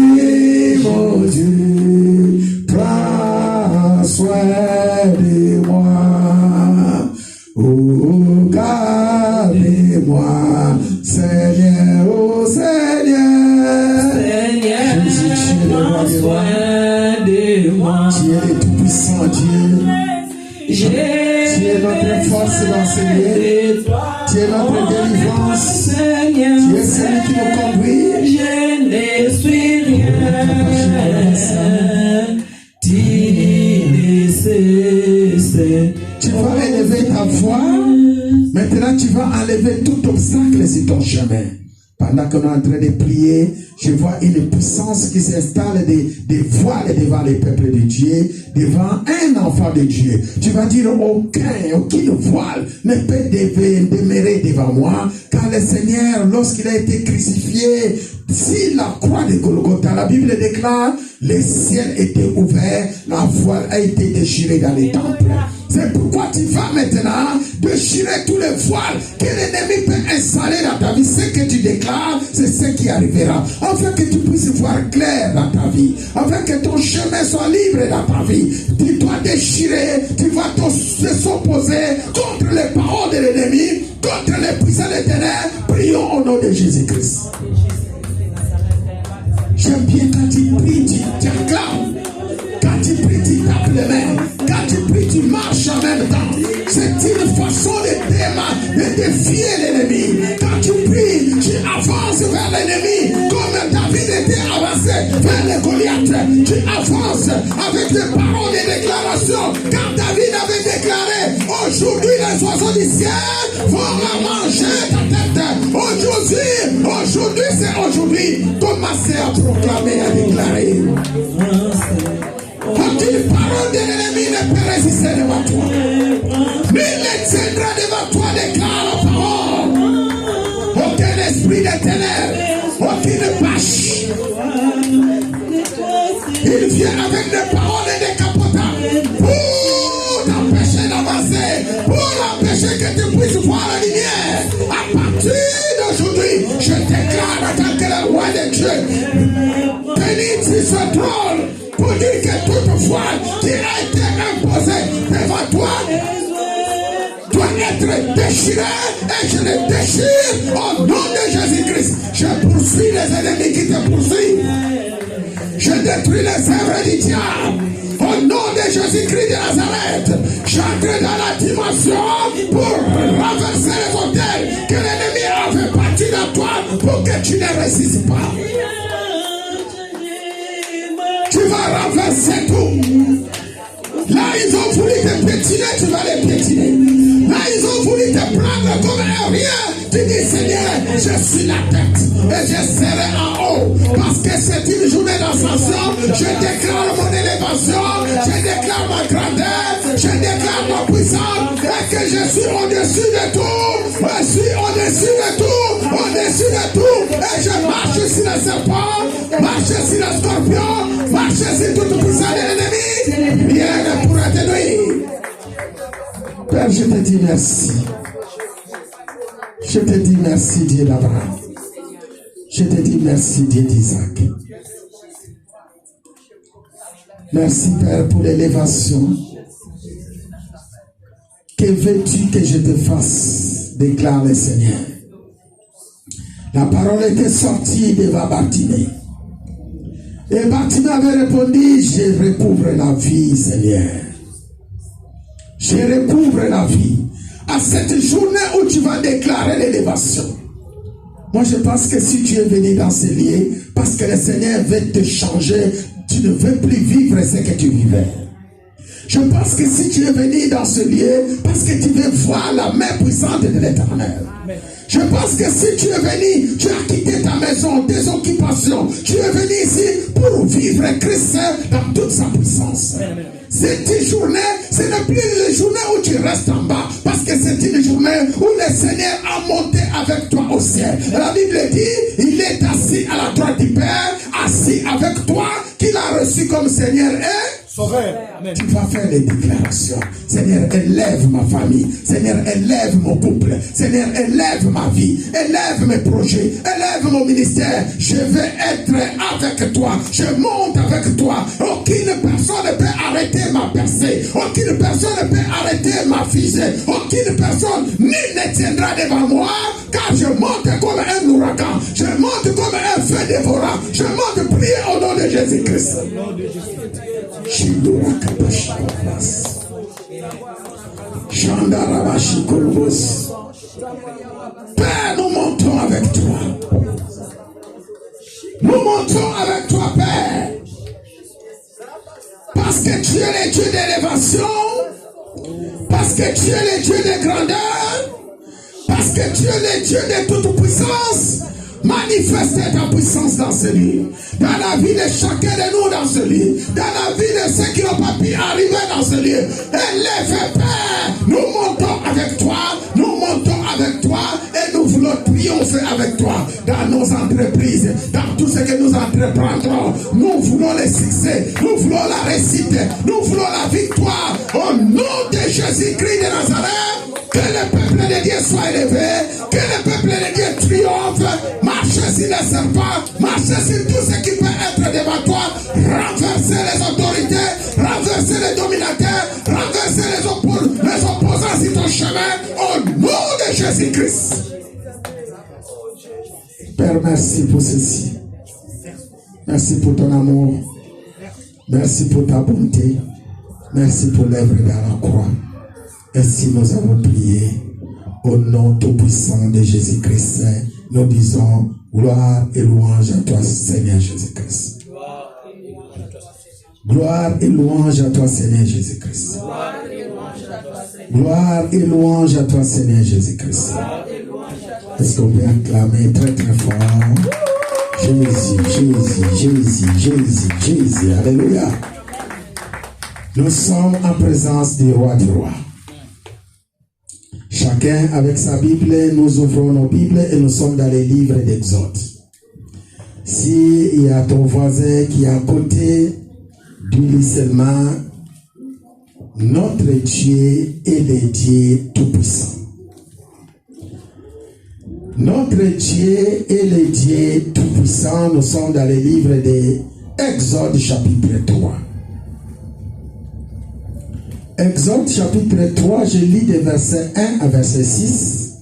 mon Dieu? Prends soin de moi. Oh, garde-moi, Seigneur, oh Seigneur. Jésus, tu es le roi des rois. Tu es le tout-puissant Dieu. Tu es notre force dans ce lieu. Tu es notre délivrance. Tu es celui qui nous conduit. Je ne suis rien. Tu le sais. Tu vas élever ta voix. Maintenant, tu vas enlever tout obstacle sur ton chemin. Pendant qu'on est en train de prier, je vois une puissance qui s'installe des voiles devant les peuples de Dieu, devant un enfant de Dieu. Tu vas dire, aucune voile ne peut demeurer devant moi, car le Seigneur, lorsqu'il a été crucifié sur la croix de Golgotha, la Bible déclare, le ciel était ouvert, la voile a été déchirée dans les temples. C'est pourquoi tu vas maintenant déchirer tous les voiles que l'ennemi peut installer dans ta vie. Ce que tu déclares, c'est ce qui arrivera. Afin que tu puisses voir clair dans ta vie. Afin que ton chemin soit libre dans ta vie. Tu dois déchirer, tu vas s'opposer contre les paroles de l'ennemi, contre les puissants des ténèbres. Prions au nom de Jésus-Christ. J'aime bien quand tu pries, tu acclames. Quand tu pries, tu tapes les mains. Quand tu pries, tu marches en même temps. C'est une façon de défier l'ennemi. Quand tu pries, tu avances vers l'ennemi. Comme David était avancé vers les Goliath. Tu avances avec des paroles et déclarations. Quand David avait déclaré, aujourd'hui les oiseaux du ciel vont manger ta tête. Aujourd'hui c'est aujourd'hui. Commencez à proclamer, à déclarer. Aucune parole de l'ennemi ne peut résister devant toi. Nul ne tiendra devant toi, déclare la parole. Aucun esprit de ténèbres, aucune bâche. Il vient avec des paroles et des capotas pour t'empêcher d'avancer, pour empêcher que tu puisses voir la lumière. À partir d'aujourd'hui, je déclare en tant que le roi de Dieu, béni sur ce trône, pour dire que toute voile qui a été imposée devant toi doit être déchirée, et je le déchire au nom de Jésus-Christ. Je poursuis les ennemis qui te poursuivent. Je détruis les œuvres du diable. Au nom de Jésus-Christ de Nazareth, j'entre dans la dimension pour renverser les hôtels que l'ennemi avait bâtis dans toi pour que tu ne résistes pas. Tu vas renverser tout. Là, ils ont voulu te piétiner, tu vas les piétiner. Là, ils ont voulu te prendre comme un rien. Tu dis, Seigneur, je suis la tête et je serai en haut. Parce que c'est une journée d'ascension. Je déclare mon élévation. Je déclare ma grandeur. Je déclare ma puissance. Et que je suis au-dessus de tout. Je suis au-dessus de tout. Au-dessus de tout. Et je marche sur le serpent. Marche sur le scorpion. Marche sur toute puissance de l'ennemi. Rien ne pourra te nuire. Père, je te dis merci. Je te dis merci, Dieu d'Abraham. Je te dis merci, Dieu d'Isaac. Merci, Père, pour l'élévation. Que veux-tu que je te fasse, déclare le Seigneur. La parole était sortie devant Bartimée. Et Bartimée avait répondu, je recouvre la vie, Seigneur. Je recouvre la vie. À cette journée où tu vas déclarer l'élévation. Moi, je pense que si tu es venu dans ce lieu, parce que le Seigneur veut te changer, tu ne veux plus vivre ce que tu vivais. Je pense que si tu es venu dans ce lieu, parce que tu veux voir la main puissante de l'Éternel. Je pense que si tu es venu, tu as quitté ta maison, tes occupations. Tu es venu ici pour vivre Christ dans toute sa puissance. Cette journée, ce n'est plus une journée où tu restes en bas, parce que c'est une journée où le Seigneur a monté avec toi au ciel. La Bible dit, il est assis à la droite du Père, assis avec toi, qu'il a reçu comme Seigneur et Sauveur. Tu vas faire les déclarations. Seigneur, élève ma famille. Seigneur, élève mon couple. Seigneur, élève ma vie. Élève mes projets. Élève mon ministère. Je vais être avec toi. Je monte avec toi. Aucune personne ne peut arrêter ma percée. Aucune personne ne peut arrêter ma fusée. Aucune personne nul ne tiendra devant moi, car je monte comme un ouragan. Je monte comme un feu dévorant. Je monte prier au nom de Jésus-Christ. Père, nous montons avec toi. Nous montons avec toi, Père. Parce que tu es le Dieu d'élévation. Parce que tu es le Dieu de grandeur. Parce que tu es le Dieu de toute puissance. Manifestez ta puissance dans ce lit. Dans la vie de chacun de nous dans ce lit. Dans la vie de ceux qui n'ont pas pu arriver dans ce lit. Élève Père. Nous montons avec toi. Nous montons avec toi. Et nous voulons triompher avec toi. Dans nos entreprises. Dans tout ce que nous entreprendrons. Nous voulons le succès. Nous voulons la réussite. Nous voulons la victoire. Au nom de Jésus-Christ de Nazareth. Que le peuple de Dieu soit élevé. Que le peuple de Dieu triomphe. Marchez sur les serpents. Marchez sur tout ce qui peut être devant toi. Renverser les autorités. Renverser les dominateurs. Renverser les opposants sur ton chemin. Au nom de Jésus-Christ. Père, merci pour ceci. Merci pour ton amour. Merci pour ta bonté. Merci pour l'œuvre de la croix. Ainsi nous avons prié au nom tout-puissant de Jésus-Christ. Nous disons gloire et louange à toi, Seigneur Jésus-Christ. Gloire et louange à toi, Seigneur Jésus-Christ. Gloire et louange à toi, Seigneur Jésus-Christ. Est-ce qu'on peut acclamer très très fort? Jésus, Jésus, Jésus, Jésus, Jésus. Alléluia. Nous sommes en présence du roi du roi. Chacun avec sa Bible, nous ouvrons nos Bibles et nous sommes dans les livres d'Exode. S'il y a ton voisin qui est à côté, dis-lui seulement, notre Dieu est le Dieu tout-puissant. Notre Dieu est le Dieu tout-puissant. Nous sommes dans les livres d'Exode chapitre 3. Exode chapitre 3, je lis des versets 1 à verset 6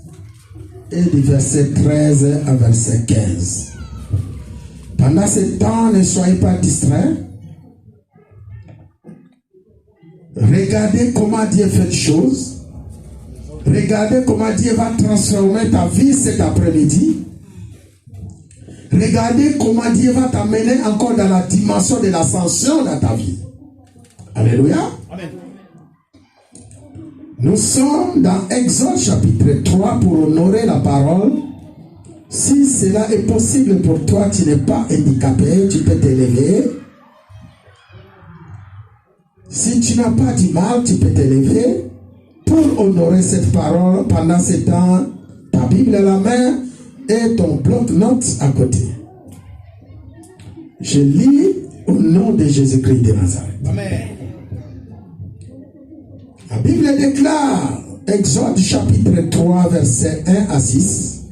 et des versets 13 à verset 15. Pendant ce temps, ne soyez pas distraits. Regardez comment Dieu fait les choses. Regardez comment Dieu va transformer ta vie cet après-midi. Regardez comment Dieu va t'amener encore dans la dimension de l'ascension dans ta vie. Alléluia. Amen. Nous sommes dans Exode chapitre 3 pour honorer la parole. Si cela est possible pour toi, tu n'es pas handicapé, tu peux t'élever. Si tu n'as pas du mal, tu peux t'élever pour honorer cette parole pendant ce temps. Ta Bible à la main et ton bloc-notes à côté. Je lis au nom de Jésus-Christ de Nazareth. Amen. La Bible déclare, Exode chapitre 3, verset 1 à 6,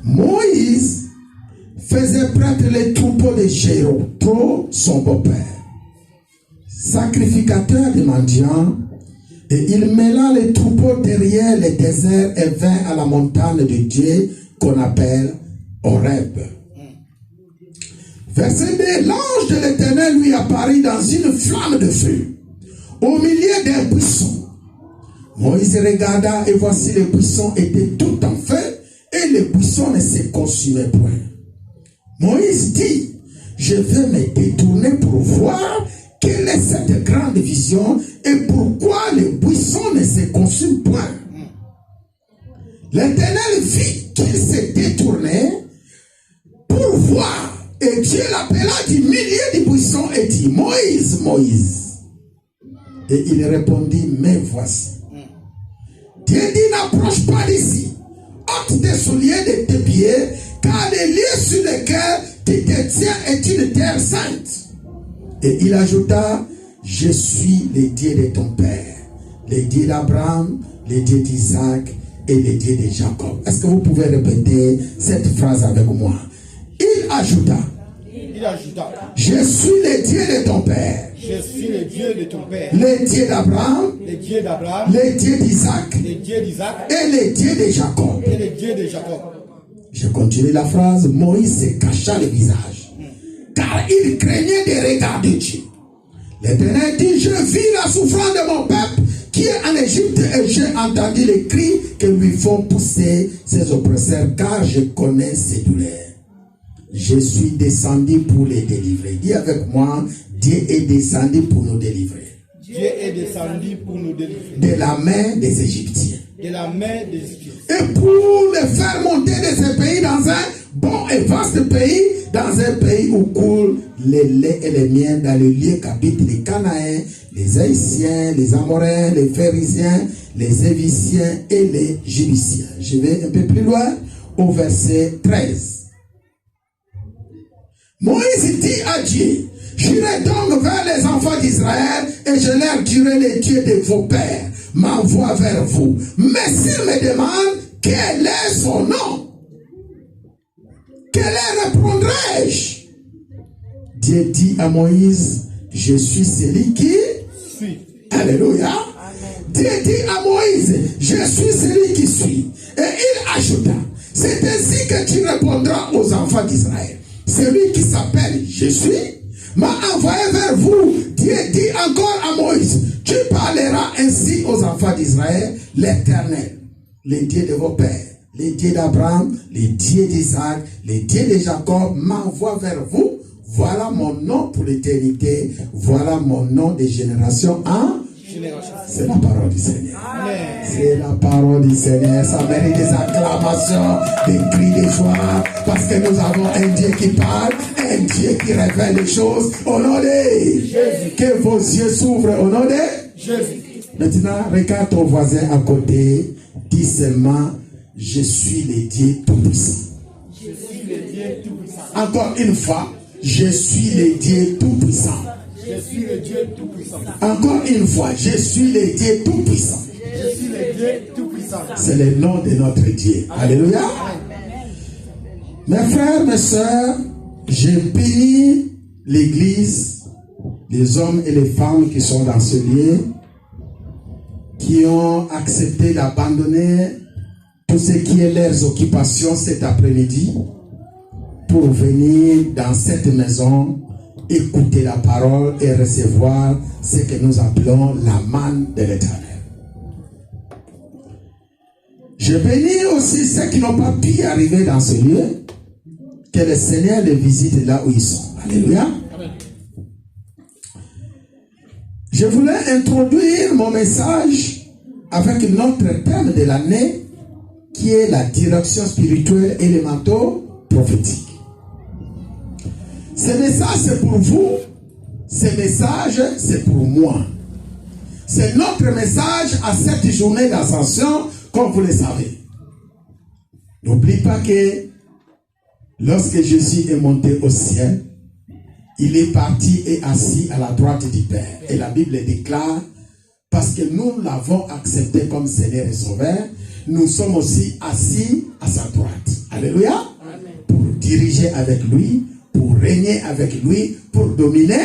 Moïse faisait prêtre les troupeaux de Jéthro, son beau-père, sacrificateur des mendiants, et il mêla les troupeaux derrière les déserts et vint à la montagne de Dieu qu'on appelle Horeb. Verset 2, l'ange de l'Éternel lui apparut dans une flamme de feu, au milieu d'un buisson. Moïse regarda et voici le buisson était tout en feu et le buisson ne se consumait point. Moïse dit, je vais me détourner pour voir quelle est cette grande vision et pourquoi le buisson ne se consume point. L'Éternel vit qu'il s'est détourné pour voir et Dieu l'appela du milieu du buisson et dit, Moïse, Moïse. Et il répondit, me voici. Dieu dit, n'approche pas d'ici. Ôte tes souliers de tes pieds, car le lieu sur lequel tu te tiens est une terre sainte. Et il ajouta, je suis le Dieu de ton père, le Dieu d'Abraham, le Dieu d'Isaac et le Dieu de Jacob. Est-ce que vous pouvez répéter cette phrase avec moi? Il ajouta, je suis le Dieu de ton père. Je suis le Dieu de ton père. Le Dieu d'Abraham. Le Dieu d'Abraham. Le Dieu d'Isaac. Le Dieu d'Isaac. Et le Dieu de Jacob. Et le Dieu de Jacob. Je continue la phrase. Moïse se cacha le visage, car il craignait de regarder Dieu. L'Éternel dit, je vis la souffrance de mon peuple qui est en Égypte et j'ai entendu les cris que lui font pousser ses oppresseurs, car je connais ses douleurs. Je suis descendu pour les délivrer. Dis avec moi, Dieu est descendu pour nous délivrer. Dieu est descendu pour nous délivrer de la main des Égyptiens. de la main des Égyptiens. Et pour les faire monter de ce pays dans un bon et vaste pays, dans un pays où coulent les laits et les miels, dans le lieu qu'habitent les Cananéens, les Haïtiens, les Amoréens, les Phérésiens, les Éviciens et les Jébusciens. Je vais un peu plus loin au verset 13. Moïse dit à Dieu, j'irai donc vers les enfants d'Israël et je leur dirai: les dieux de vos pères m'envoient vers vous. Mais s'ils me demandent quel est son nom, quel est répondrai-je? Dieu dit à Moïse: je suis celui qui Suis. Alléluia. Dieu dit à Moïse: je suis celui qui suis. Et il ajouta: c'est ainsi que tu répondras aux enfants d'Israël. Celui qui s'appelle je suis m'a envoyé vers vous. Dieu dit encore à Moïse: tu parleras ainsi aux enfants d'Israël: l'Éternel, les dieux de vos pères, les dieux d'Abraham, les dieux d'Isaac, les dieux de Jacob m'envoient vers vous. Voilà mon nom pour l'éternité. Voilà mon nom de génération en Génération. C'est la parole du Seigneur. Amen. C'est la parole du Seigneur. Ça mérite des acclamations, des cris de joie, parce que nous avons un Dieu qui parle, un Dieu qui révèle les choses. Au nom de Jésus. Que vos yeux s'ouvrent au nom de Jésus. Maintenant, regarde ton voisin à côté. Dis seulement: je suis le Dieu Tout-Puissant. Je suis le Dieu Tout-Puissant. Encore une fois: je suis le Dieu Tout-Puissant. Je suis le Dieu Tout-Puissant. Encore une fois: je suis le Dieu Tout-Puissant. Je suis le Dieu Tout-Puissant. C'est le nom de notre Dieu. Alléluia. Mes frères, mes sœurs, je bénis l'Église, les hommes et les femmes qui sont dans ce lieu, qui ont accepté d'abandonner tout ce qui est leurs occupations cet après-midi pour venir dans cette maison, écouter la parole et recevoir ce que nous appelons la manne de l'Éternel. Je bénis aussi ceux qui n'ont pas pu arriver dans ce lieu, que le Seigneur les visite là où ils sont. Alléluia. Je voulais introduire mon message avec notre thème de l'année, qui est la direction spirituelle et les manteaux prophétiques. Ce message, c'est pour vous. Ce message, c'est pour moi. C'est notre message à cette journée d'ascension, comme vous le savez. N'oublie pas que lorsque Jésus est monté au ciel, il est parti et assis à la droite du Père. Et la Bible déclare, parce que nous l'avons accepté comme Seigneur et Sauveur, nous sommes aussi assis à sa droite. Alléluia. Amen. Pour diriger avec lui, pour régner avec lui, pour dominer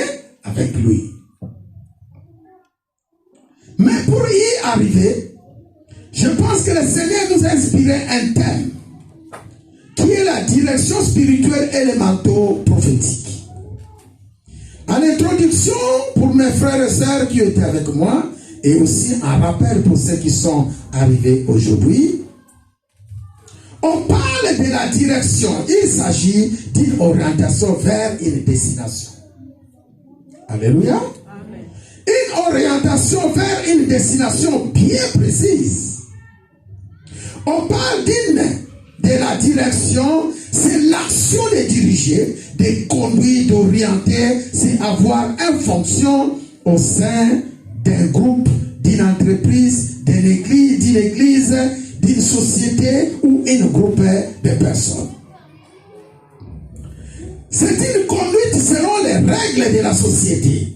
avec lui. Mais pour y arriver, je pense que le Seigneur nous a inspiré un thème qui est la direction spirituelle et les manteaux prophétiques. En introduction, pour mes frères et sœurs qui étaient avec moi, et aussi un rappel pour ceux qui sont arrivés aujourd'hui, on parle de la direction. Il s'agit d'une orientation vers une destination. Alléluia. Amen. Une orientation vers une destination bien précise. On parle de la direction, c'est l'action de diriger, de conduire, d'orienter, c'est avoir une fonction au sein d'un groupe, d'une entreprise, d'une église, d'une société ou un groupe de personnes. C'est une conduite selon les règles de la société.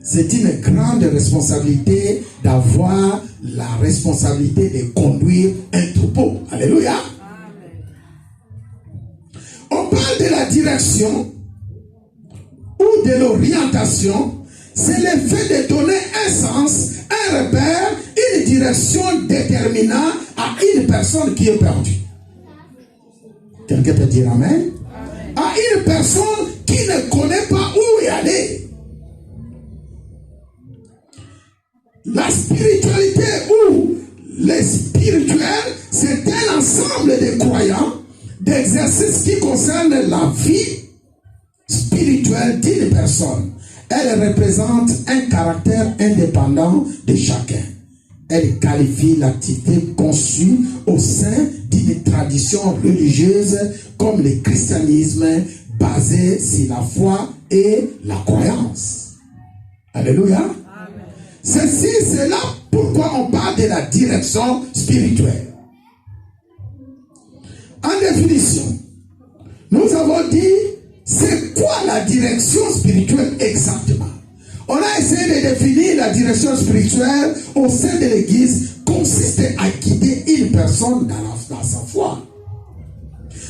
C'est une grande responsabilité d'avoir la responsabilité de conduire un troupeau. Alléluia. Amen. On parle de la direction ou de l'orientation. C'est le fait de donner un sens, un repère, une direction déterminant à une personne qui est perdue. Quelqu'un peut dire amen? Amen. À une personne qui ne connaît pas où y aller. La spiritualité ou les spirituels, c'est un ensemble de croyants, d'exercices qui concernent la vie spirituelle d'une personne. Elle représente un caractère indépendant de chacun. Elle qualifie l'activité conçue au sein d'une tradition religieuse comme le christianisme basé sur la foi et la croyance. Alléluia. Amen. C'est là pourquoi on parle de la direction spirituelle. En définition, nous avons dit c'est quoi la direction spirituelle exactement. On a essayé de définir la direction spirituelle au sein de l'Église consiste à guider une personne dans sa foi.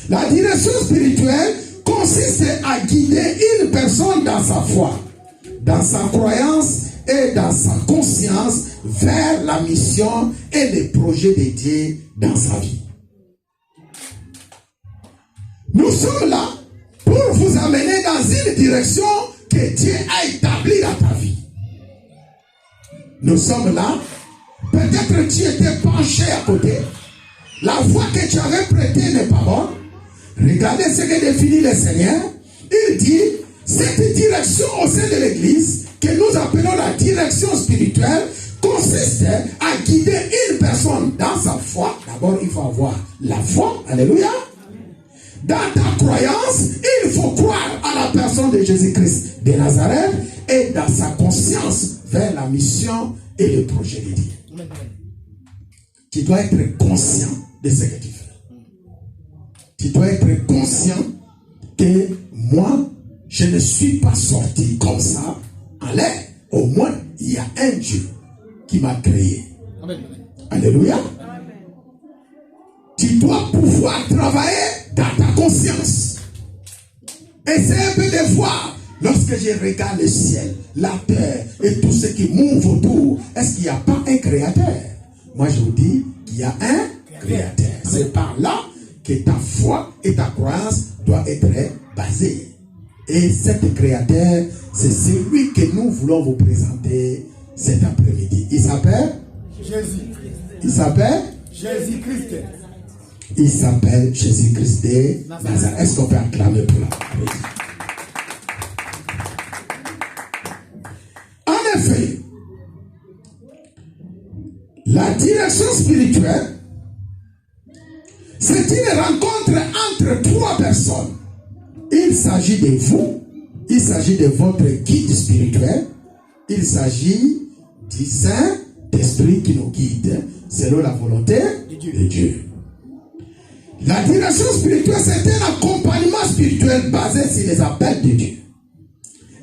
La direction spirituelle consiste à guider une personne dans sa foi, dans sa croyance et dans sa conscience vers la mission et les projets de Dieu dans sa vie. Nous sommes là pour vous amener dans une direction que Dieu a établie dans ta vie. Nous sommes là. Peut-être tu étais penché à côté. La foi que tu avais prêtée n'est pas bonne. Regardez ce que définit le Seigneur. Il dit, cette direction au sein de l'Église, que nous appelons la direction spirituelle, consiste à guider une personne dans sa foi. D'abord, il faut avoir la foi. Alléluia. Dans ta croyance, il faut croire à la personne de Jésus-Christ de Nazareth et dans sa conscience vers la mission et le projet de Dieu. Tu dois être conscient de ce que tu fais. Tu dois être conscient que moi, je ne suis pas sorti comme ça en l'air. Au moins, il y a un Dieu qui m'a créé. Amen. Alléluia. Amen. Tu dois pouvoir travailler dans ta conscience. Essaye un peu de voir. Lorsque je regarde le ciel, la terre et tout ce qui mouve autour, est-ce qu'il n'y a pas un créateur? Moi je vous dis qu'il y a un créateur. C'est par là que ta foi et ta croyance doivent être basées. Et cet créateur, c'est celui que nous voulons vous présenter cet après-midi. Il s'appelle Jésus-Christ. Il s'appelle Jésus-Christ. Il s'appelle Jésus-Christ de Nazareth. Est-ce qu'on peut acclamer pour la praise? En effet, la direction spirituelle, c'est une rencontre entre trois personnes. Il s'agit de vous, il s'agit de votre guide spirituel, il s'agit du Saint-Esprit qui nous guide selon la volonté de Dieu. La direction spirituelle, c'est un accompagnement spirituel basé sur les appels de Dieu.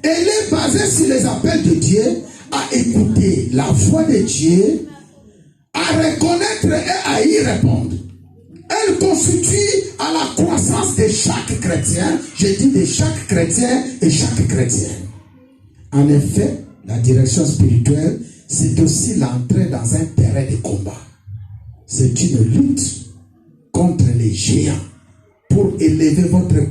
Elle est basée sur les appels de Dieu à écouter la voix de Dieu, à reconnaître et à y répondre. Elle constitue à la croissance de chaque chrétien, je dis de chaque chrétien et chaque chrétienne. En effet, la direction spirituelle, c'est aussi l'entrée dans un terrain de combat. C'est une lutte contre les géants pour élever votre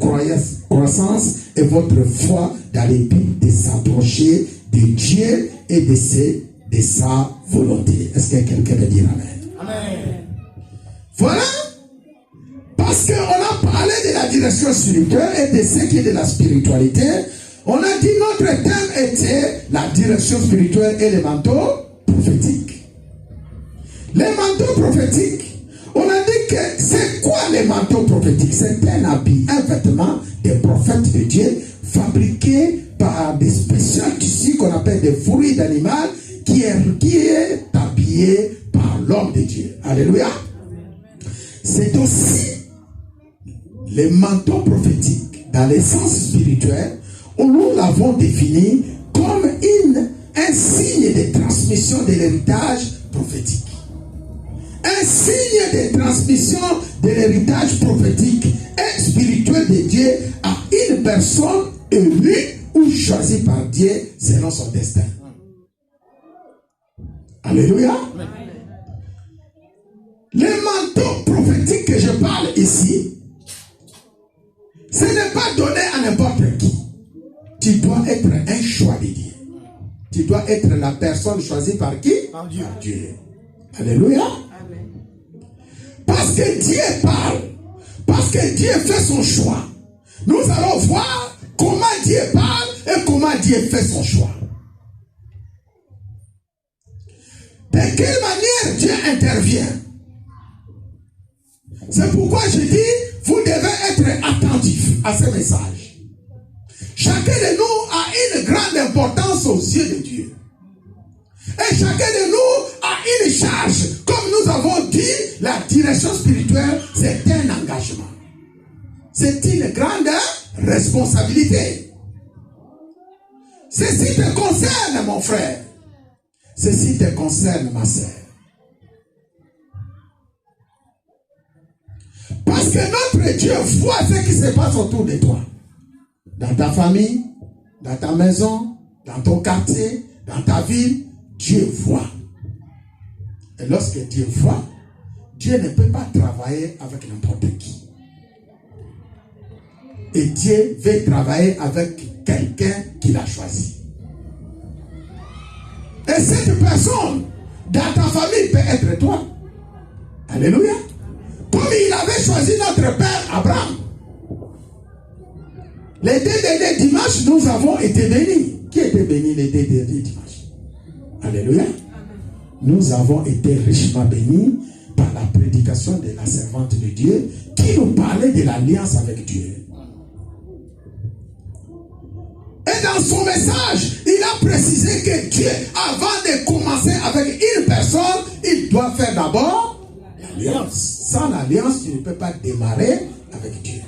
croissance et votre foi dans le but de s'approcher de Dieu et de sa volonté. Est-ce que quelqu'un veut dire Amen? Amen. Voilà. Parce qu'on a parlé de la direction spirituelle et de ce qui est de la spiritualité. On a dit notre thème était la direction spirituelle et les manteaux prophétiques. Les manteaux prophétiques, on a dit que c'est quoi les manteaux prophétiques? C'est un habit, un vêtement des prophètes de Dieu fabriqué par des spéciaux tissus qu'on appelle des fruits d'animal qui est habillé par l'homme de Dieu. Alléluia. C'est aussi les manteaux prophétiques dans le sens spirituel où nous l'avons défini comme un signe de transmission de l'héritage prophétique. Un signe de transmission de l'héritage prophétique et spirituel de Dieu à une personne élue ou choisie par Dieu selon son destin. Alléluia. Les manteaux prophétiques que je parle ici, ce n'est pas donné à n'importe qui. Tu dois être un choix de Dieu. Tu dois être la personne choisie par qui? Par Dieu. Par Dieu. Alléluia. Parce que Dieu parle. Parce que Dieu fait son choix. Nous allons voir comment Dieu parle et comment comment Dieu fait son choix. De quelle manière Dieu intervient. C'est pourquoi je dis, vous devez être attentifs à ce message. Chacun de nous a une grande importance aux yeux de Dieu. Et chacun de nous a une charge. Comme nous avons dit, la direction spirituelle, c'est un engagement. C'est une grande responsabilité. Ceci te concerne, mon frère. Ceci te concerne, ma sœur. Parce que notre Dieu voit ce qui se passe autour de toi. Dans ta famille, dans ta maison, dans ton quartier, dans ta ville, Dieu voit. Et lorsque Dieu voit, Dieu ne peut pas travailler avec n'importe qui. Et Dieu veut travailler avec quelqu'un qu'il a choisi. Et cette personne, dans ta famille, peut être toi. Alléluia. Comme il avait choisi notre père Abraham. Les 2 derniers dimanches, nous avons été bénis. Qui était béni les 2 derniers dimanches? Alléluia. Nous avons été richement bénis par la prédication de la servante de Dieu qui nous parlait de l'alliance avec Dieu. Et dans son message, il a précisé que Dieu, avant de commencer avec une personne, il doit faire d'abord l'alliance. Sans l'alliance, tu ne peux pas démarrer avec Dieu.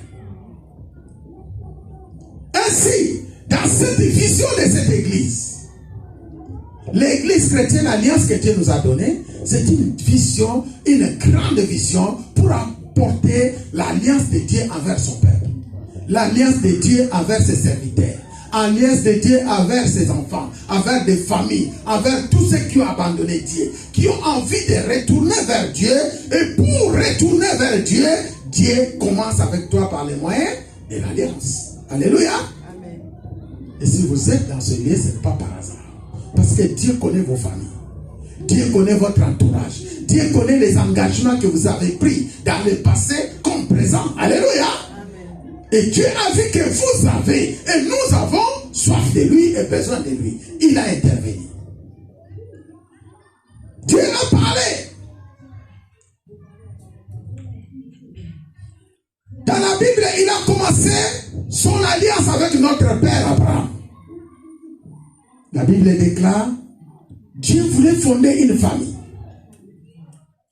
Ainsi, dans cette vision de cette église, l'église chrétienne, l'alliance que Dieu nous a donnée, c'est une vision, une grande vision pour apporter l'alliance de Dieu envers son peuple. L'alliance de Dieu envers ses serviteurs. Alliance de Dieu envers ses enfants, envers des familles, envers tous ceux qui ont abandonné Dieu, qui ont envie de retourner vers Dieu. Et pour retourner vers Dieu, Dieu commence avec toi par les moyens de l'alliance. Alléluia. Amen. Et si vous êtes dans ce lieu, ce n'est pas par hasard. Parce que Dieu connaît vos familles. Dieu connaît votre entourage. Dieu connaît les engagements que vous avez pris dans le passé comme présent. Alléluia. Et Dieu a vu que vous avez, et nous avons soif de lui et besoin de lui. Il a intervenu. Dieu a parlé. Dans la Bible, il a commencé son alliance avec notre père Abraham. La Bible déclare, Dieu voulait fonder une famille.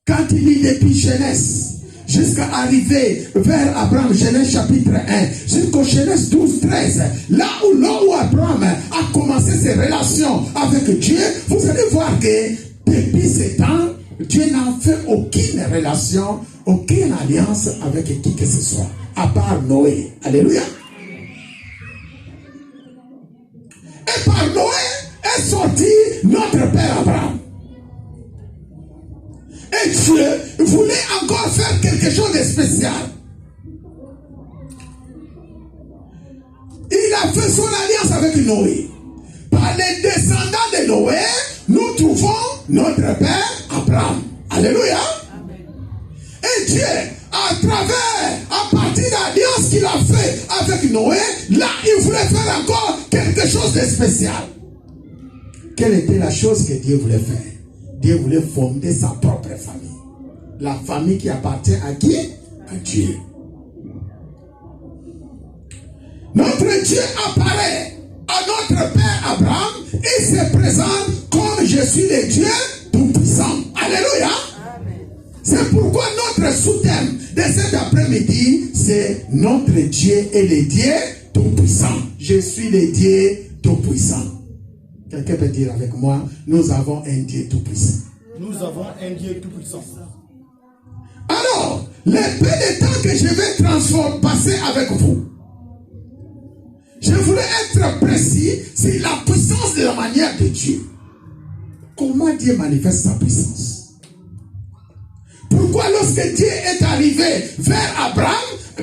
Quand il lit depuis Genèse, jusqu'à arriver vers Abraham, Genèse chapitre 1, jusqu'au Genèse 12, 13, là où Abraham a commencé ses relations avec Dieu, vous allez voir que depuis ce temps, Dieu n'a fait aucune relation, aucune alliance avec qui que ce soit, à part Noé. Alléluia. Et par Noé est sorti notre père Abraham. Et Dieu voulait encore faire quelque chose de spécial. Il a fait son alliance avec Noé. Par les descendants de Noé, nous trouvons notre père Abraham. Alléluia. Amen. Et Dieu, à partir de l'alliance qu'il a fait avec Noé, là, il voulait faire encore quelque chose de spécial. Quelle était la chose que Dieu voulait faire? Dieu voulait fonder sa propre famille. La famille qui appartient à qui? À Dieu. Notre Dieu apparaît à notre père Abraham et se présente comme je suis le Dieu tout-puissant. Alléluia. Amen. C'est pourquoi notre sous-thème de cet après-midi, c'est notre Dieu est le Dieu tout-puissant. Je suis le Dieu tout-puissant. Quelqu'un peut dire avec moi, nous avons un Dieu tout-puissant. Nous avons un Dieu tout-puissant. Alors, le peu de temps que je vais passer avec vous, je voulais être précis sur la puissance de la manière de Dieu. Comment Dieu manifeste sa puissance? Pourquoi lorsque Dieu est arrivé vers Abraham,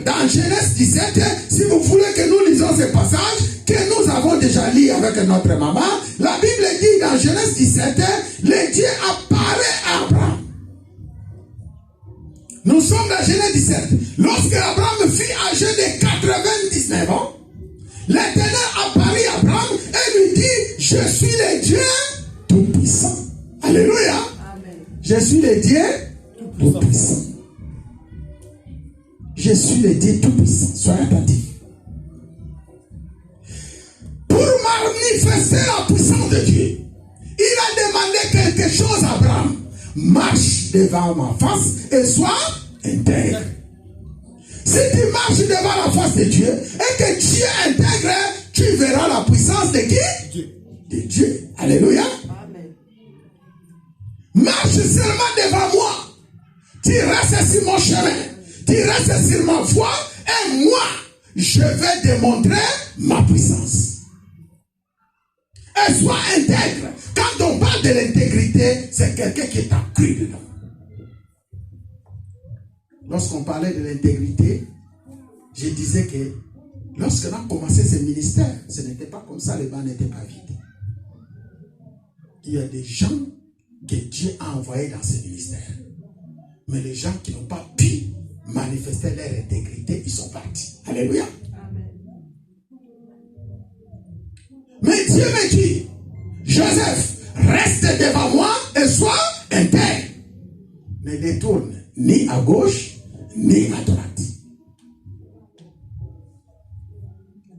dans Genèse 17, si vous voulez que nous lisons ce passage, que nous avons déjà lu avec notre maman, la Bible dit dans Genèse 17, le Dieu apparaît à Abraham. Nous sommes dans Genèse 17. Lorsque Abraham fut âgé de 99 ans, l'Éternel apparut à Abraham Alléluia. Je suis le Dieu tout-puissant. Je suis le Dieu tout-puissant. Soyez attentifs. Pour manifester la puissance de Dieu, il a demandé quelque chose à Abraham. Marche devant ma face et sois intègre. Si tu marches devant la face de Dieu et que tu es intègre, tu verras la puissance de qui? De Dieu. Alléluia. Amen. Marche seulement devant moi. Tu restes sur mon chemin. Tu restes sur ma voie et moi, je vais démontrer ma puissance. Et sois intègre. Quand on parle de l'intégrité, c'est quelqu'un qui est accru dedans. Lorsqu'on parlait de l'intégrité, je disais que lorsqu'on a commencé ce ministère, ce n'était pas comme ça, les bancs n'étaient pas vides. Il y a des gens que Dieu a envoyés dans ce ministère. Mais les gens qui n'ont pas pu manifester leur intégrité, ils sont partis. Alléluia. Amen. Mais Dieu me dit, Joseph, reste devant moi et sois intègre. Ne détourne ni à gauche, ni à droite.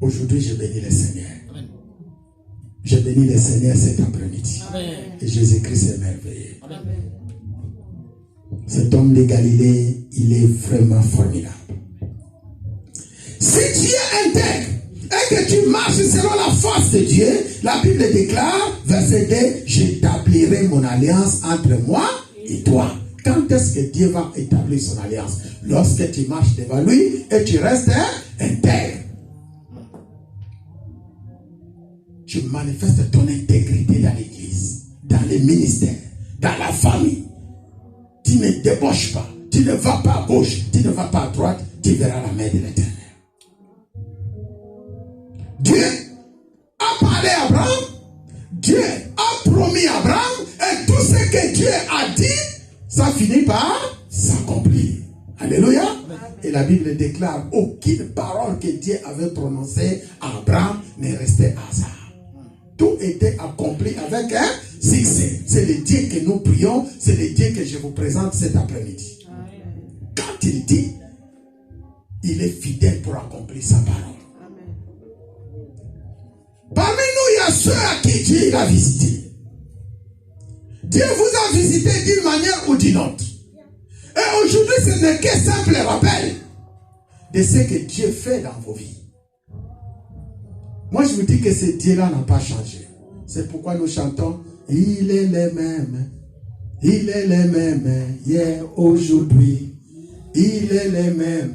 Aujourd'hui, je bénis le Seigneur. Amen. Je bénis le Seigneur cet après-midi. Et Jésus-Christ est merveilleux. Amen. Cet homme de Galilée, il est vraiment formidable. Si tu es intègre et que tu marches selon la force de Dieu, la Bible déclare, verset 2, j'établirai mon alliance entre moi et toi. Quand est-ce que Dieu va établir son alliance? Lorsque tu marches devant lui et tu restes intègre. Tu manifestes ton intégrité dans l'église, dans les ministères, dans la famille. Tu ne débauches pas, tu ne vas pas à gauche, tu ne vas pas à droite, tu verras la main de l'Éternel. Dieu a parlé à Abraham, Dieu a promis à Abraham, et tout ce que Dieu a dit, ça finit par s'accomplir. Alléluia. Et la Bible déclare, aucune parole que Dieu avait prononcée à Abraham n'est restée à hasard. Tout était accompli avec un succès. C'est le Dieu que nous prions, c'est le Dieu que je vous présente cet après-midi. Quand il dit, il est fidèle pour accomplir sa parole. Parmi nous, il y a ceux à qui Dieu a visité. Dieu vous a visité d'une manière ou d'une autre. Et aujourd'hui, ce n'est qu'un simple rappel de ce que Dieu fait dans vos vies. Moi, je vous dis que ce Dieu-là n'a pas changé. C'est pourquoi nous chantons, il est le même. Il est le même hier, aujourd'hui. Il est le même,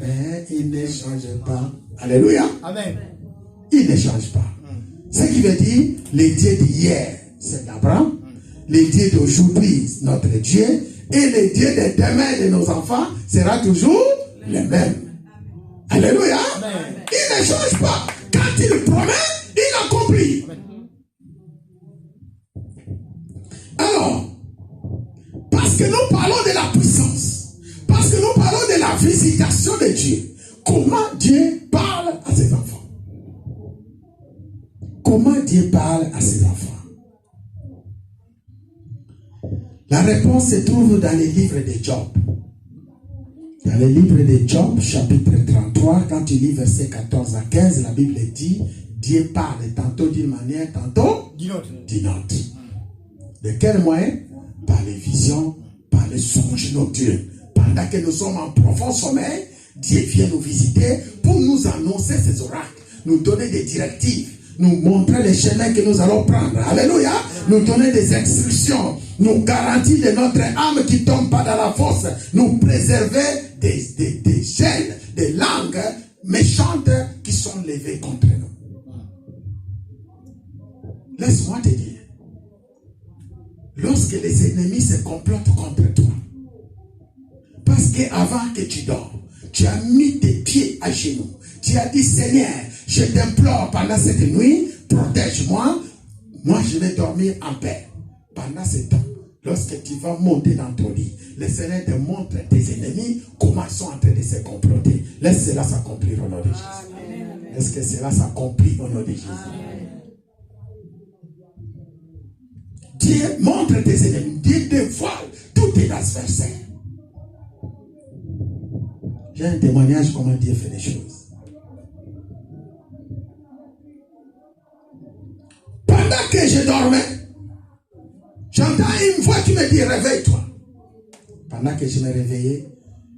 il ne change pas. Alléluia. Amen. Il ne change pas. Ce qui veut dire, le Dieu d'hier, c'est d'Abraham. Le Dieu d'aujourd'hui, notre Dieu. Et le Dieu de demain de nos enfants sera toujours le même. Alléluia. Amen. Il ne change pas. Quand il promet, il accomplit. Alors, parce que nous parlons de la puissance, parce que nous parlons de la visitation de Dieu, comment Dieu parle à ses enfants? Comment Dieu parle à ses enfants? La réponse se trouve dans le livre de Job. Dans le livre de Job, chapitre 33, quand tu lis versets 14 à 15, la Bible dit, Dieu parle tantôt d'une manière, tantôt d'une autre. De quel moyen? Par les visions, par les songes nocturnes. Pendant que nous sommes en profond sommeil, Dieu vient nous visiter pour nous annoncer ses oracles, nous donner des directives, nous montrer les chemins que nous allons prendre. Alléluia. Nous donner des instructions, nous garantir de notre âme qui ne tombe pas dans la fosse, nous préserver des gènes, des langues méchantes qui sont levées contre nous. Laisse-moi te dire, lorsque les ennemis se complotent contre toi, parce qu'avant que tu dors, tu as mis tes pieds à genoux, tu as dit, Seigneur, je t'implore pendant cette nuit, protège-moi, moi je vais dormir en paix. Pendant ce temps, lorsque tu vas monter dans ton lit, le Seigneur te montre tes ennemis comment ils sont en train de se comploter. Laisse cela s'accomplir au nom de Jésus. Est-ce que cela s'accomplit au nom de Jésus? Dieu montre tes ennemis. Dieu dévoile tous tes adversaires. J'ai un témoignage comment Dieu fait les choses. Pendant que je dormais, j'entends une voix qui me dit réveille-toi. Pendant que je me réveillais,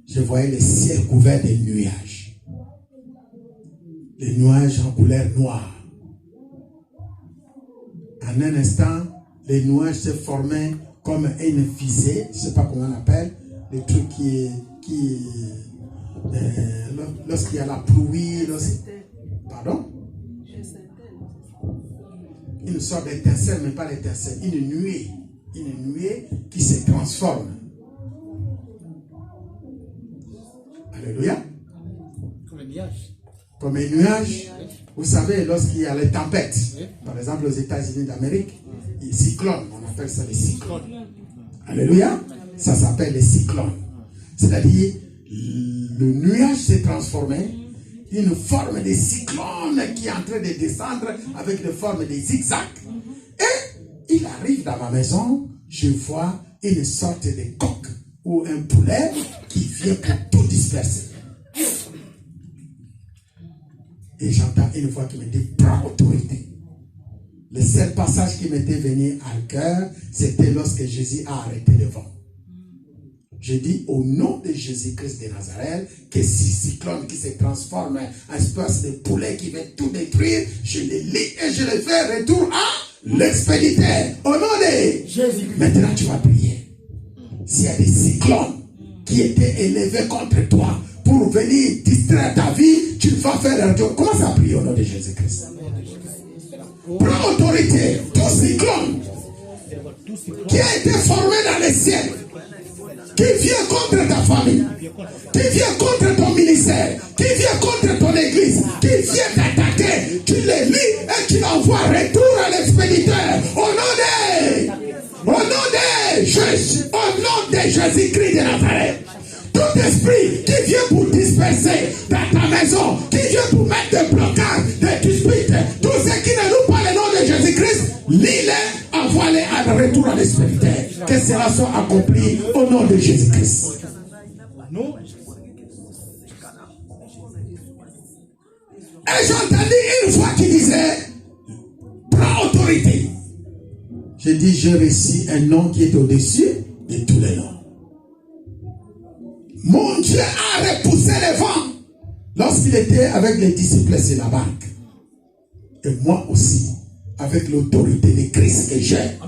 je voyais le ciel couvert de nuages. Les nuages en couleur noire. En un instant, les nuages se formaient comme une fusée, je ne sais pas comment on appelle, le truc lorsqu'il y a la pluie, pardon? Une sorte d'étincelle, mais pas d'étincelle, une nuée qui se transforme. Alléluia. Comme un nuage. Comme un nuage. Vous savez, lorsqu'il y a les tempêtes, par exemple aux États-Unis d'Amérique, les cyclones, on appelle ça les cyclones. Alléluia. Ça s'appelle les cyclones. C'est-à-dire, le nuage s'est transformé en une forme de cyclone qui est en train de descendre avec une forme de zigzag. Et il arrive dans ma maison, je vois une sorte de coq ou un poulet qui vient pour tout disperser. Et j'entends une voix qui me dit prends autorité. Le seul passage qui m'était venu à cœur, c'était lorsque Jésus a arrêté le vent. Je dis au nom de Jésus-Christ de Nazareth, que ce cyclone qui se transforme en espèce de poulet qui va tout détruire, je le lis et je le fais retour à l'expéditeur. Au nom de Jésus. Maintenant tu vas prier. S'il y a des cyclones qui étaient élevés contre toi pour venir distraire ta vie, tu vas faire retour. Commence à prier au nom de Jésus-Christ. Prends autorité. Tout cyclone qui a été formé dans les ciels, qui vient contre ta famille, qui vient contre ton ministère, qui vient contre ton église, qui vient t'attaquer, tu les lis et tu l'envoies retour à l'expéditeur. Au nom de Jésus, au nom de Jésus-Christ de Nazareth. Tout esprit qui vient pour disperser dans ta maison, qui vient pour mettre des blocages, des disputes, tous ceux qui ne louent pas le nom de Jésus-Christ, lis-les, envoie-les à retour à l'expéditeur. Que cela soit accompli au nom de Jésus-Christ. Et j'entendis une voix qui disait prends autorité. J'ai dit je reçus un nom qui est au-dessus de tous les noms. Mon Dieu a repoussé le vent lorsqu'il était avec les disciples sur la barque. Et moi aussi, avec l'autorité de Christ que j'ai,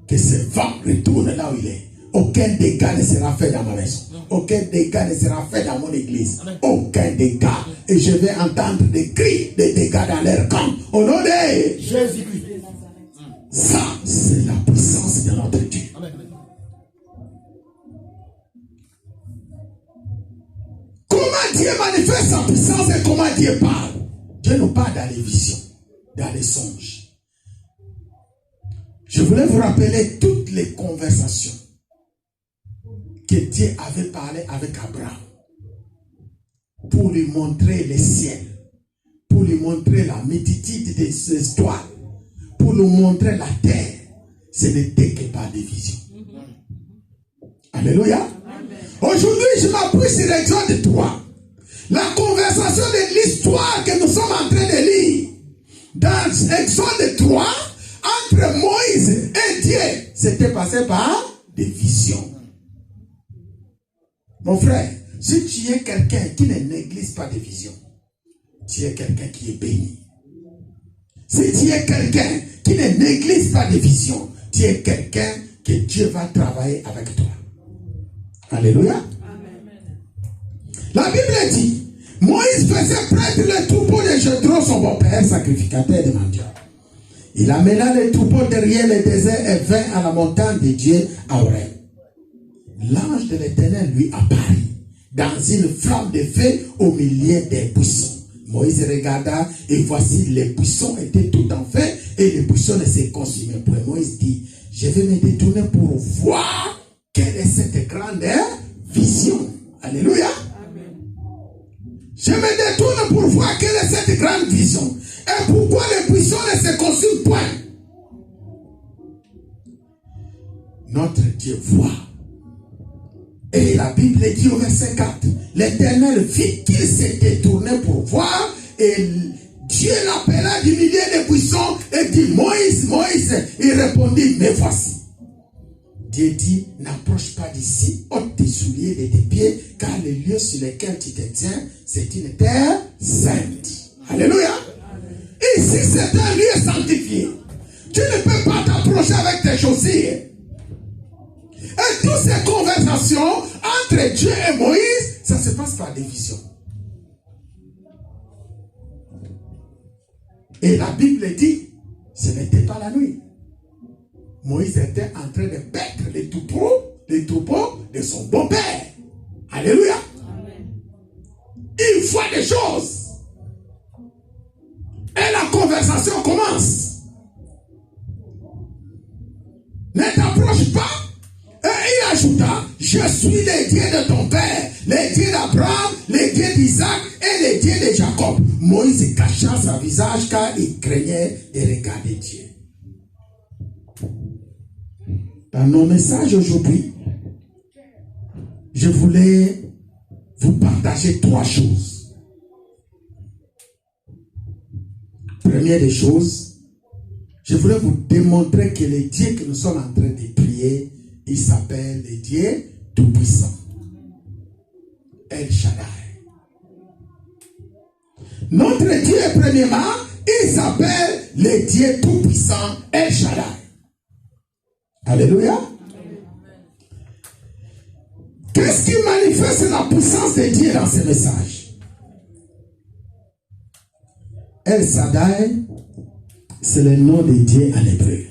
que ce vent retourne là où il est. Aucun dégât ne sera fait dans ma maison. Aucun dégât ne sera fait dans mon église. Aucun dégât. Et je vais entendre des cris de dégâts dans leur camp. Au nom de Jésus-Christ. Ça, c'est la puissance de notre Dieu. Comment Dieu manifeste sa puissance et comment Dieu parle? Dieu nous parle dans les visions, dans les songes. Je voulais vous rappeler toutes les conversations que Dieu avait parlé avec Abraham pour lui montrer les ciels, pour lui montrer la multitude des étoiles, pour lui montrer la terre. Ce n'était que par des visions. Alléluia. Aujourd'hui, je m'appuie sur Exode 3. La conversation de l'histoire que nous sommes en train de lire dans Exode 3 entre Moïse et Dieu, c'était passé par des visions. Mon frère, si tu es quelqu'un qui ne néglige pas des visions, tu es quelqu'un qui est béni. Si tu es quelqu'un qui ne néglige pas des visions, tu es quelqu'un que Dieu va travailler avec toi. Alléluia. Amen. La Bible dit, Moïse faisait prêtre le troupeau de Jéthro, son beau-père, sacrificateur de mendiants. Il amena le troupeau derrière le désert et vint à la montagne de Dieu à Horeb. L'ange de l'Éternel lui apparut dans une flamme de feu au milieu des buissons. Moïse regarda et voici les buissons étaient tout en feu et les buissons ne se consumaient point. Moïse dit, je vais me détourner pour voir quelle est cette grande vision. Alléluia. Amen. Je me détourne pour voir quelle est cette grande vision. Et pourquoi les buissons ne se consument point. notre Dieu voit. Et la Bible dit au verset 4, l'Éternel vit qu'il s'est détourné pour voir, et Dieu l'appela du milieu des buissons et dit, Moïse, Moïse. Il répondit, me voici. Dieu dit, n'approche pas d'ici, ôte tes souliers de tes pieds, car le lieu sur lequel tu te tiens, c'est une terre sainte. Alléluia. Ici, c'est un lieu sanctifié. Tu ne peux pas t'approcher avec tes chaussures. Et toutes ces conversations entre Dieu et Moïse, ça se passe par division. Et la Bible dit, ce n'était pas la nuit. Moïse était en train de paître les troupeaux de son beau-père. Alléluia. Amen. Il voit des choses. Et la conversation commence. Ne t'approche pas. Et il ajouta, je suis le Dieu de ton père, le Dieu d'Abraham, le Dieu d'Isaac et le Dieu de Jacob. Moïse cacha son visage car il craignait de regarder Dieu. Dans nos messages aujourd'hui, je voulais vous partager 3 choses. Première des choses, je voulais vous démontrer que le Dieu que nous sommes en train de prier, il s'appelle le Dieu Tout-Puissant. El Shaddai. Notre Dieu, premièrement, il s'appelle le Dieu Tout-Puissant, El Shaddai. Alléluia. Qu'est-ce qui manifeste la puissance de Dieu dans ce message? El Shaddai, c'est le nom de Dieu en hébreu.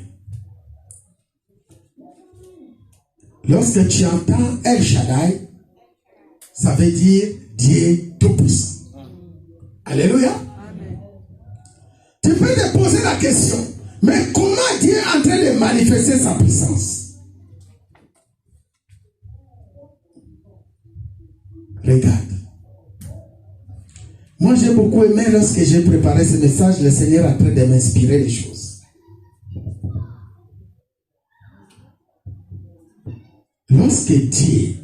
Lorsque tu entends El Shaddai, ça veut dire Dieu Tout-Puissant. Alléluia. Amen. Tu peux te poser la question, mais comment Dieu est en train de manifester sa puissance? Regarde. Moi, j'ai beaucoup aimé lorsque j'ai préparé ce message, le Seigneur est en train de m'inspirer des choses. Lorsque Dieu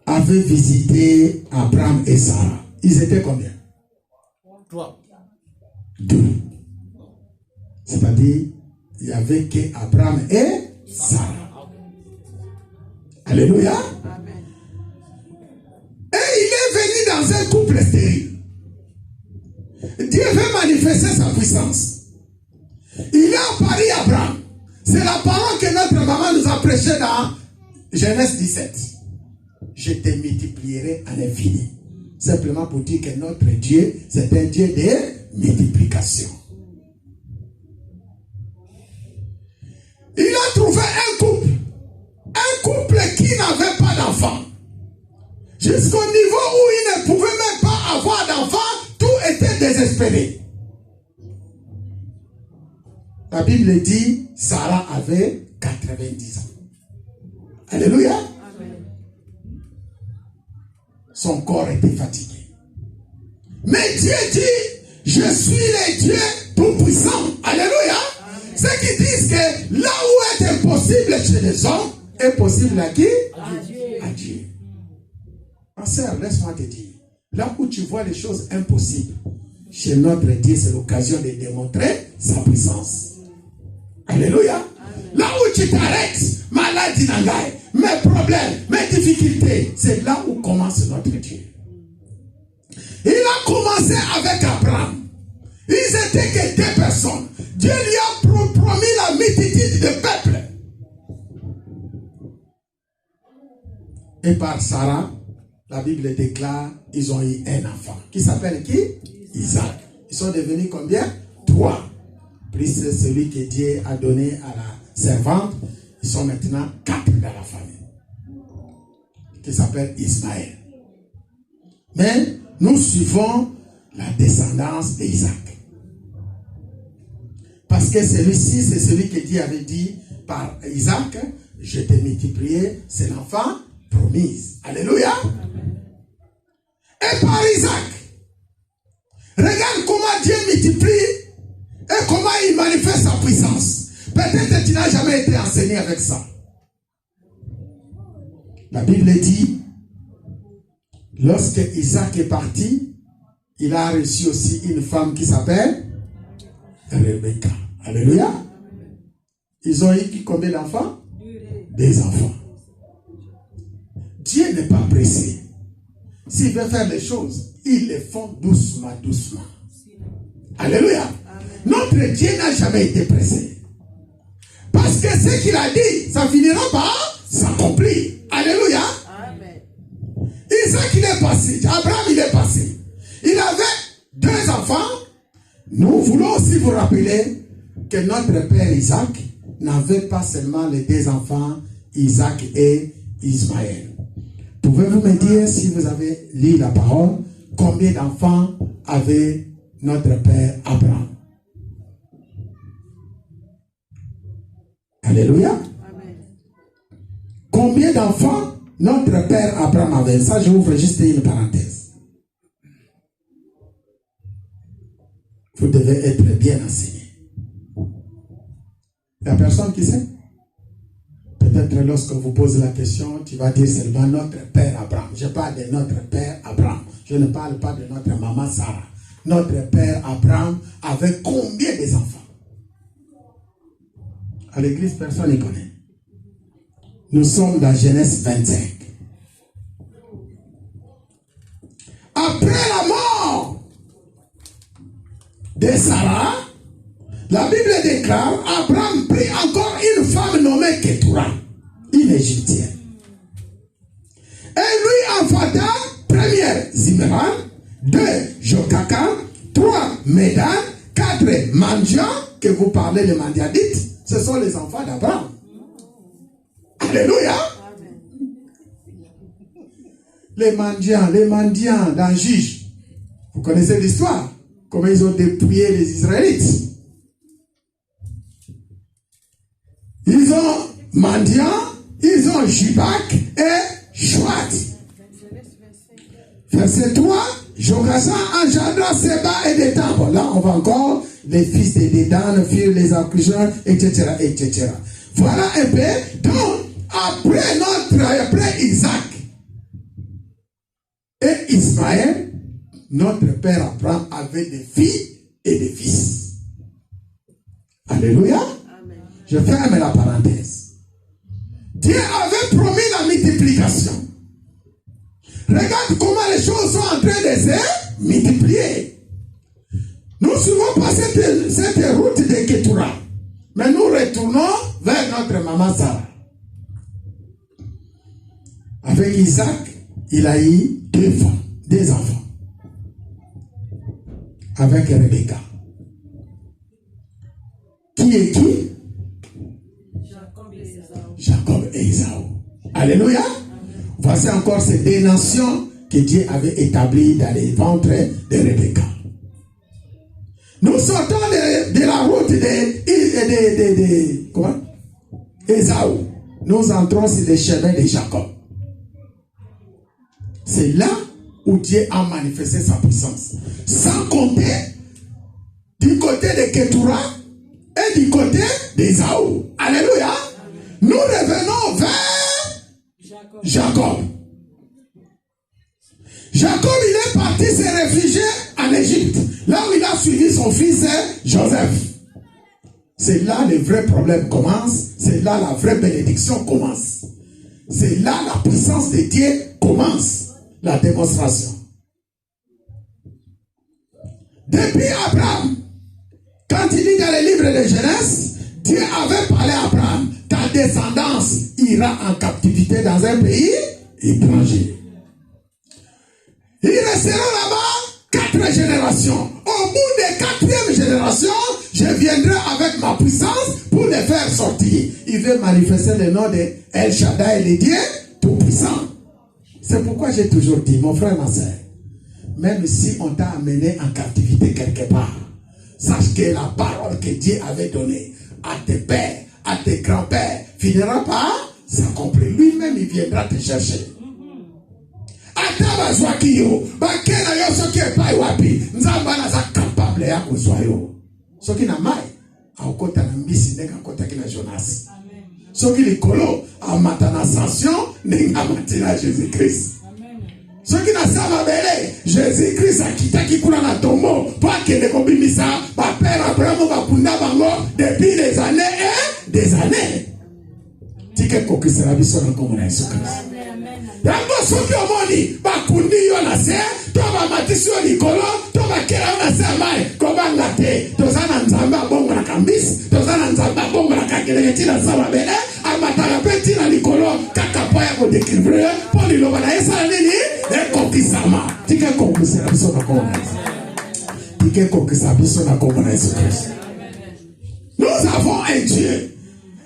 avait visité Abraham et Sarah, ils étaient combien? 2. C'est-à-dire, il n'y avait qu'Abraham et Sarah. Alléluia. Amen. Et il est venu dans un couple stérile. Dieu veut manifester sa puissance. Il a apparu à Abraham. C'est la parole que notre maman nous a prêchée dans Genèse 17. Je te multiplierai à l'infini. Simplement pour dire que notre Dieu, c'est un Dieu de multiplication. Il a trouvé un couple qui n'avait pas d'enfant. Jusqu'au niveau où il ne pouvait même pas avoir d'enfant, tout était désespéré. La Bible dit, Sarah avait 90 ans. Alléluia. Amen. Son corps était fatigué. Mais Dieu dit, je suis le Dieu Tout-Puissant. Alléluia. Ceux qui disent que là où est impossible chez les hommes, est possible à qui? À Dieu. Ma sœur, laisse-moi te dire, là où tu vois les choses impossibles, chez notre Dieu, c'est l'occasion de démontrer sa puissance. Alléluia. Là où tu t'arrêtes, maladie n'engaille, mes problèmes, mes difficultés, c'est là où commence notre Dieu. Il a commencé avec Abraham. Ils étaient que 2 personnes. Dieu lui a promis la multitude de peuples. Et par Sarah, la Bible déclare, ils ont eu un enfant. Qui s'appelle qui? Isaac. Ils sont devenus combien? 3. Plus celui que Dieu a donné à la servante. Ils sont maintenant 4 dans la famille. Qui s'appelle Ismaël. Mais nous suivons la descendance d'Isaac. Parce que celui-ci, c'est celui que Dieu avait dit par Isaac, je t'ai multiplié, c'est l'enfant promise. Alléluia. Et par Isaac, regarde comment Dieu multiplie et comment il manifeste sa puissance. Peut-être que tu n'as jamais été enseigné avec ça. La Bible dit, lorsque Isaac est parti, il a reçu aussi une femme qui s'appelle Rebecca. Alléluia. Ils ont eu combien d'enfants? 2 enfants. Dieu n'est pas pressé. S'il veut faire les choses, il les fait doucement, doucement. Alléluia. Amen. Notre Dieu n'a jamais été pressé. Parce que ce qu'il a dit, ça finira par s'accomplir. Alléluia. Amen. Isaac, il est passé. Abraham, il est passé. Il avait 2 enfants. Nous voulons aussi vous rappeler que notre père Isaac n'avait pas seulement les 2 enfants, Isaac et Ismaël. Pouvez-vous me dire, si vous avez lu la parole, combien d'enfants avait notre père Abraham? Alléluia. Amen. Combien d'enfants notre père Abraham avait? Ça, je ouvre juste une parenthèse. Vous devez être bien enseigné. Il y a personne qui sait? Peut-être lorsque vous posez la question, tu vas dire seulement notre père Abraham. Je parle de notre père Abraham. Je ne parle pas de notre maman Sarah. Notre père Abraham avait combien d'enfants? À l'église, personne ne connaît. Nous sommes dans Genèse 25. Après la mort de Sarah, la Bible déclare, Abraham prit encore une femme nommée Ketura, une égyptienne. Et lui enfanta, première Zimran, 2 Jokaka, 3 Médan, 4 Mandian, que vous parlez de Mandiadites, ce sont les enfants d'Abraham. Alléluia. Les mendiants dans Juge. Vous connaissez l'histoire, comment ils ont dépouillé les Israélites. Ils ont mendiant, ils ont Jibak et Chouat. Verset 3, Jokasa engendra Seba et Dédan. Là, on va encore, les fils de Dédan firent les accuseurs, etc., etc. Voilà un peu. Donc, après Isaac et Ismaël, notre père Abraham avait des filles et des fils. Alléluia. Amen. Je ferme la parenthèse. Dieu avait promis la multiplication. Regarde comment les choses sont en train de se multiplier. Nous suivons pas cette route de Ketura, mais nous retournons vers notre maman Sarah. Avec Isaac, il a eu 2 enfants. Avec Rebecca. Qui est qui? Jacob et Ésaü. Alléluia. Voici encore ces 2 nations que Dieu avait établies dans les ventres de Rebecca. Nous sortons de la route de comment? Ésaü. Nous entrons sur les chemins de Jacob. C'est là où Dieu a manifesté sa puissance. Sans compter du côté de Ketura et du côté d'Ésaü. Alléluia. Nous revenons vers Jacob. Jacob, il est parti se réfugier en Égypte. Là où il a suivi son fils Joseph. C'est là le vrai problème commence. C'est là la vraie bénédiction commence. C'est là la puissance de Dieu commence. La démonstration. Depuis Abraham, quand il dit dans le livre de Genèse, Dieu avait parlé à Abraham, ta descendance ira en captivité dans un pays étranger. Ils resteront là-bas 4 générations. Au bout des 4e génération, je viendrai avec ma puissance pour les faire sortir. Il veut manifester le nom de El Shaddai, le Dieu tout-puissant. C'est pourquoi j'ai toujours dit, mon frère, ma soeur, même si on t'a amené en captivité quelque part, sache que la parole que Dieu avait donnée à tes pères, à tes grands-pères, finira par s'accomplir. Lui-même, il viendra te chercher. Atabazwakiyo, bakena yo soki epai wapi, nzamba na za capable ya kuzwa yo. Soki na mai, aukota na mbisi ndeka kota kina Jonas. Ce qui est colo, à matin ascension, n'est pas matin Jésus-Christ. Ce qui n'a pas belé, Jésus-Christ a quitté qui coule dans tombeau, pas que les combinisa, pas père Abraham, va punda bango, depuis des années et des années. Tika koki sera biso na komona Yesu Christ. Yango soki omoni, ba kundi yo na se, to ba matisi yo likolo, to ba kera yo na se mai, kobanga te, tozana nzamba bongo na kambisi, tozana nzamba bongo na kakeleketi na saba bele, amataka peti na likolo, kaka po ya kodekivre, po liloba na yesa na nini, ekokisama. Tika koki sera biso na komona Yesu. Tika koki sera biso na komona Yesu Christ. Nous avons un Dieu.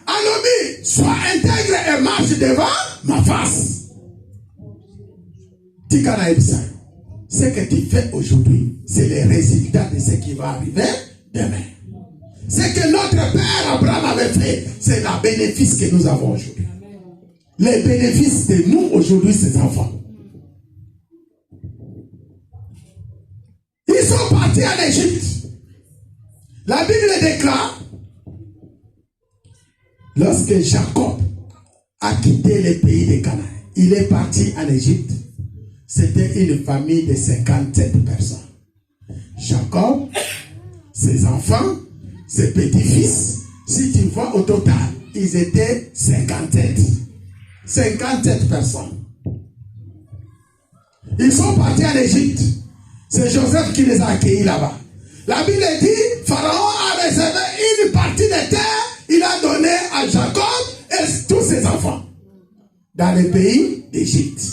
Alobi, sois intègre et marche devant ma face. Tikana Ebisayo, ce que tu fais aujourd'hui, c'est le résultat de ce qui va arriver demain. Ce que notre père Abraham avait fait, c'est le bénéfice que nous avons aujourd'hui. Les bénéfices de nous aujourd'hui, ces enfants. Ils sont partis en Égypte. La Bible déclare, lorsque Jacob a quitté le pays de Canaan, il est parti en Égypte. C'était une famille de 57 personnes. Jacob, ses enfants, ses petits-fils, si tu vois au total, ils étaient 57. 57 personnes. Ils sont partis en Égypte. C'est Joseph qui les a accueillis là-bas. La Bible dit, Pharaon a réservé une partie des terres, il a donné à Jacob et tous ses enfants dans le pays d'Égypte.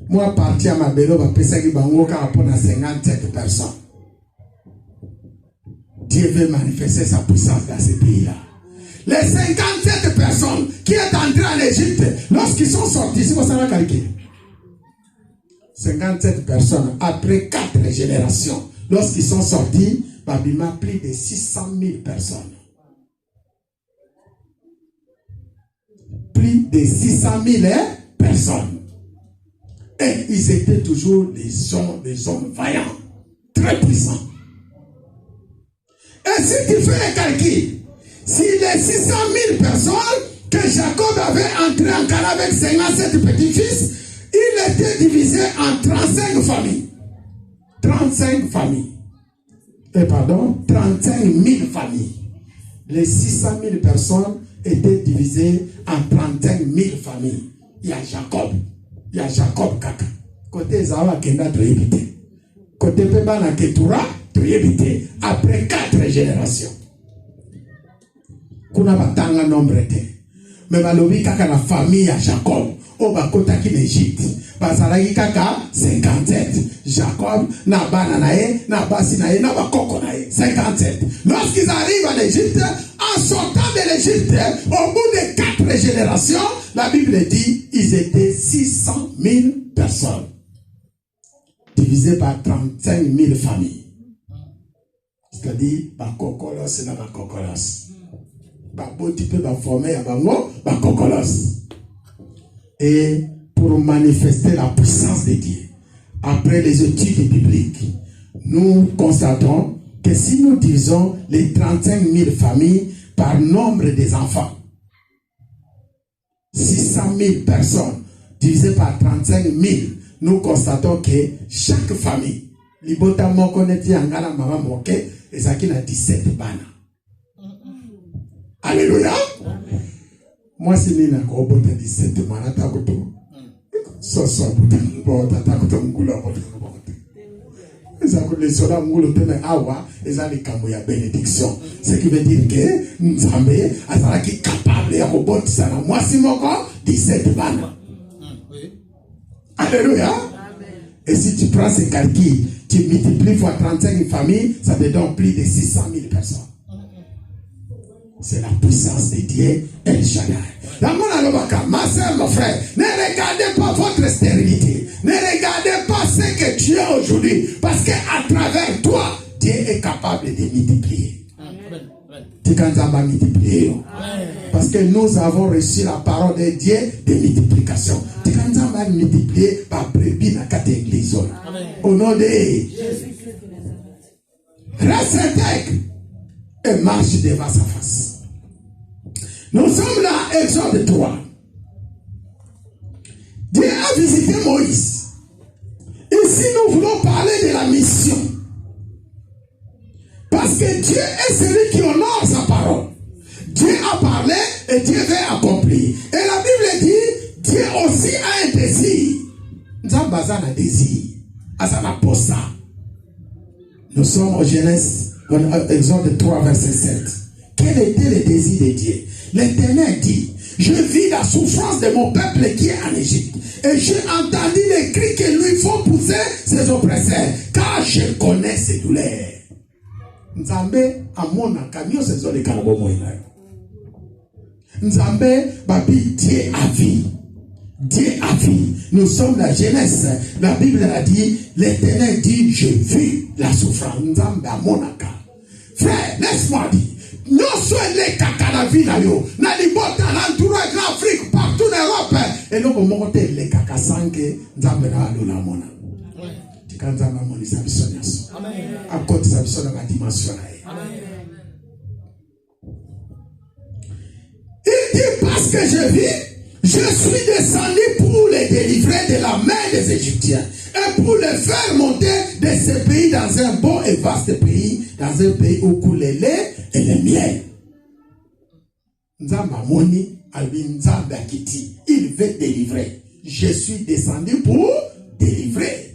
Moi, parti à ma bélo, je vais faire un 57 personnes. Dieu veut manifester sa puissance dans ce pays-là. Les 57 personnes qui sont entrées en Égypte, lorsqu'ils sont sortis, c'est quoi ça va calculer? 57 personnes, après 4 générations, lorsqu'ils sont sortis, Babima plus de 600 000 personnes. Plus de 600 000 personnes. Et ils étaient toujours des hommes vaillants, très puissants. Et si tu fais un calcul, si les 600 000 personnes que Jacob avait entrées en Canaan avec 57 petits-fils, il était divisé en 35 familles. 35 familles. 35 000 familles. Les 600 000 personnes étaient divisées en 35 000 familles. Il y a Jacob Kaka. Côté Zawa Kenda to éviter. Côté Pebana Ketura to éviter. Après 4 générations. Kuna batanga nombre te. Mais malobi kaka la famille à Jacob. Oba kota ki l'Égypte. Bazalaki kaka 57. Jacob na bana nae, na basi nae, na bakoko nae. 57. Lorsqu'ils arrivent en Égypte, en sortant de l'Égypte, au bout de 4 générations, la Bible dit, ils étaient 600 000 personnes. Divisés par 35 000 familles. C'est-à-dire, bakokolos na bakokolos. Baboti peut former à bango, bakokolos. Et pour manifester la puissance de Dieu, après les études bibliques, nous constatons que si nous divisons les 35 000 familles par nombre des enfants, 600 000 personnes divisées par 35 000, nous constatons que chaque famille, libota moko neti angala mama moke, ezaki na 17 bana. Alléluia. Moi, si je suis en train de 17 mois, je suis en train de bénédiction. Ce qui veut dire que Nzambe est capable de rebondir. Moi, si je 17 bana. Alléluia. Et si tu prends ces calculs, tu multiplies fois 35 familles, ça te donne plus de 600 000 personnes. C'est la puissance de Dieu El Shaddai. Ma soeur, mon frère, ne regardez pas votre stérilité. Ne regardez pas ce que tu es aujourd'hui. Parce qu'à travers toi, Dieu est capable de multiplier. Parce que nous avons reçu la parole de Dieu de multiplication. Multiplier par brebis dans 4 églises. Au nom de Jésus. Reste intègre et marche devant sa face. Nous sommes là, Exode 3. Dieu a visité Moïse. Ici, nous voulons parler de la mission. Parce que Dieu est celui qui honore sa parole. Dieu a parlé et Dieu va accomplir. Et la Bible dit, Dieu aussi a un désir. Nous avons un désir. Nous sommes au Genèse, Exode 3, verset 7. Quel était le désir de Dieu? L'Éternel dit, je vis la souffrance de mon peuple qui est en Égypte. Et j'ai entendu les cris que lui font pousser ses oppresseurs. Car je connais ses douleurs. Nzambe amona kamio sezo le kalabo moina. Nzambe babi Dieu a vie. Dieu a vie. Nous sommes la jeunesse. La Bible a dit, l'Éternel dit, je vis la souffrance. Nzambe amona ka. Frère, laisse-moi dire. Non seulement les caca la vie là yo, na libota l'entourage de l'Afrique, partout en Europe, et nous monte les caca sans que Nzambe na lo la mona. Tika Nzambe moni sa bisonyas. Amen. À côté sa bisona ma dimension là. Amen. Il dit parce que je vis, je suis descendu pour les délivrer de la main des Égyptiens et pour les faire monter de ce pays dans un bon et vaste pays, dans un pays où coule le lait et le miel. Nzamba moni albi Nzamba kiti, il veut délivrer. Je suis descendu pour délivrer.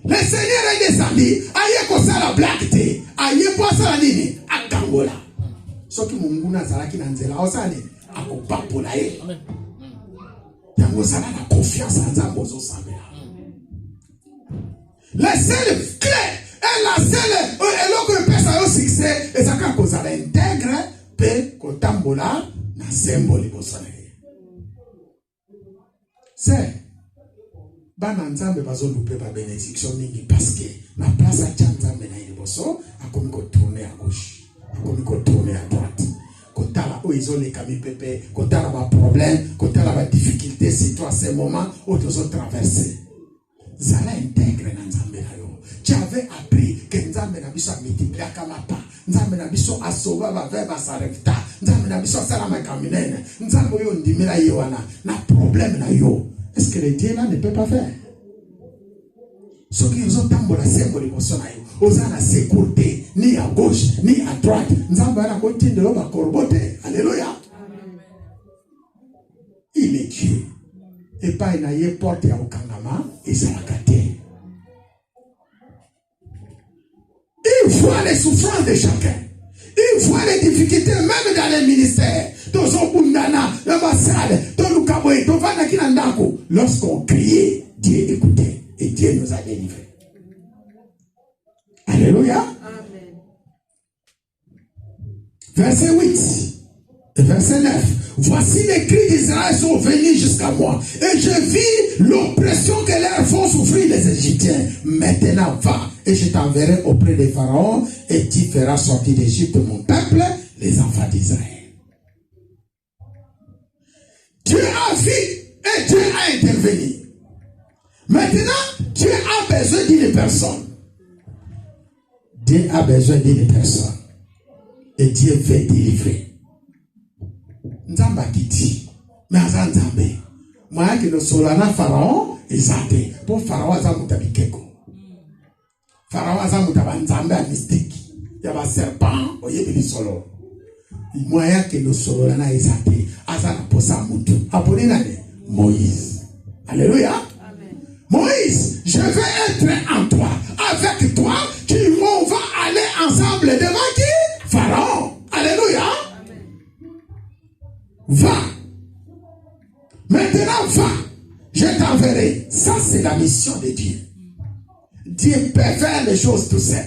Le Seigneur est descendu, aïe kosa la blague te, aïe poisa la nini, à Kangola. Ce qui munguna zalaki nanzela, osane. Akopapula ye. Yango zala na confiance en Nzambe ozo sambela. La seule clé et la seule eloko pesa yo succès ezaka kozala intègre pe kotambola na symbole bosana ye. C'est bana Nzambe bazolupe ba bénédiction mingi parce que na place ya Nzambe na liboso akomi ko tourner à gauche, akomi ko tourner à droite. Kotala où ils ont les camis pépé, kotala ba problème, kotala ba difficulté, c'est toi ces moments où tu as traversé. Zala intègre na Nzambe na yo. Tu avais appris que Nzambe na biso multiplié kamapa, Nzambe na biso asova ba verba sarefta, Nzambe na biso sala ma kaminene, Nzambe yo ndimela yo wana na problème na yo. Est-ce que le Dieu là ne peut pas faire? Ce qui nous ont tambola symbole l'émotion na yo. Osa na sécurité, ni à gauche, ni à droite. Nzamba na continue de l'homme corbote. Alléluia. Il est Dieu. Et pas il y a porte à Okangama et ça la gâté. Il voit les souffrances de chacun. Il voit les difficultés même dans les ministères. Lorsqu'on criait, Dieu écoutait et Dieu nous a délivrés. Alléluia. Amen. Verset 8 et verset 9. Voici les cris d'Israël sont venus jusqu'à moi. Et je vis l'oppression que leur font souffrir les Égyptiens. Maintenant va et je t'enverrai auprès des pharaons et tu feras sortir d'Égypte mon peuple, les enfants d'Israël. Dieu a vu et Dieu a intervenu. Maintenant, Dieu a besoin d'une personne. Dieu a besoin d'une personne. Et Dieu veut délivrer. Nzamba kiti. Mais aza Nzambe. Moya que le solana pharaon ezate. Pour pharaon aza mutabikeko. Pharaon aza mutabanzambe a mystique. Yaba serpent oyebili solo. Moya que le solana ezate. Aza na posa mutu. Appelé nani? Moïse. Alléluia. Amen. Moïse, je vais être en toi. Avec toi, on va aller ensemble devant qui? Pharaon. Alléluia. Amen. Va. Maintenant, va. Je t'enverrai. Ça, c'est la mission de Dieu. Dieu peut faire les choses tout seul.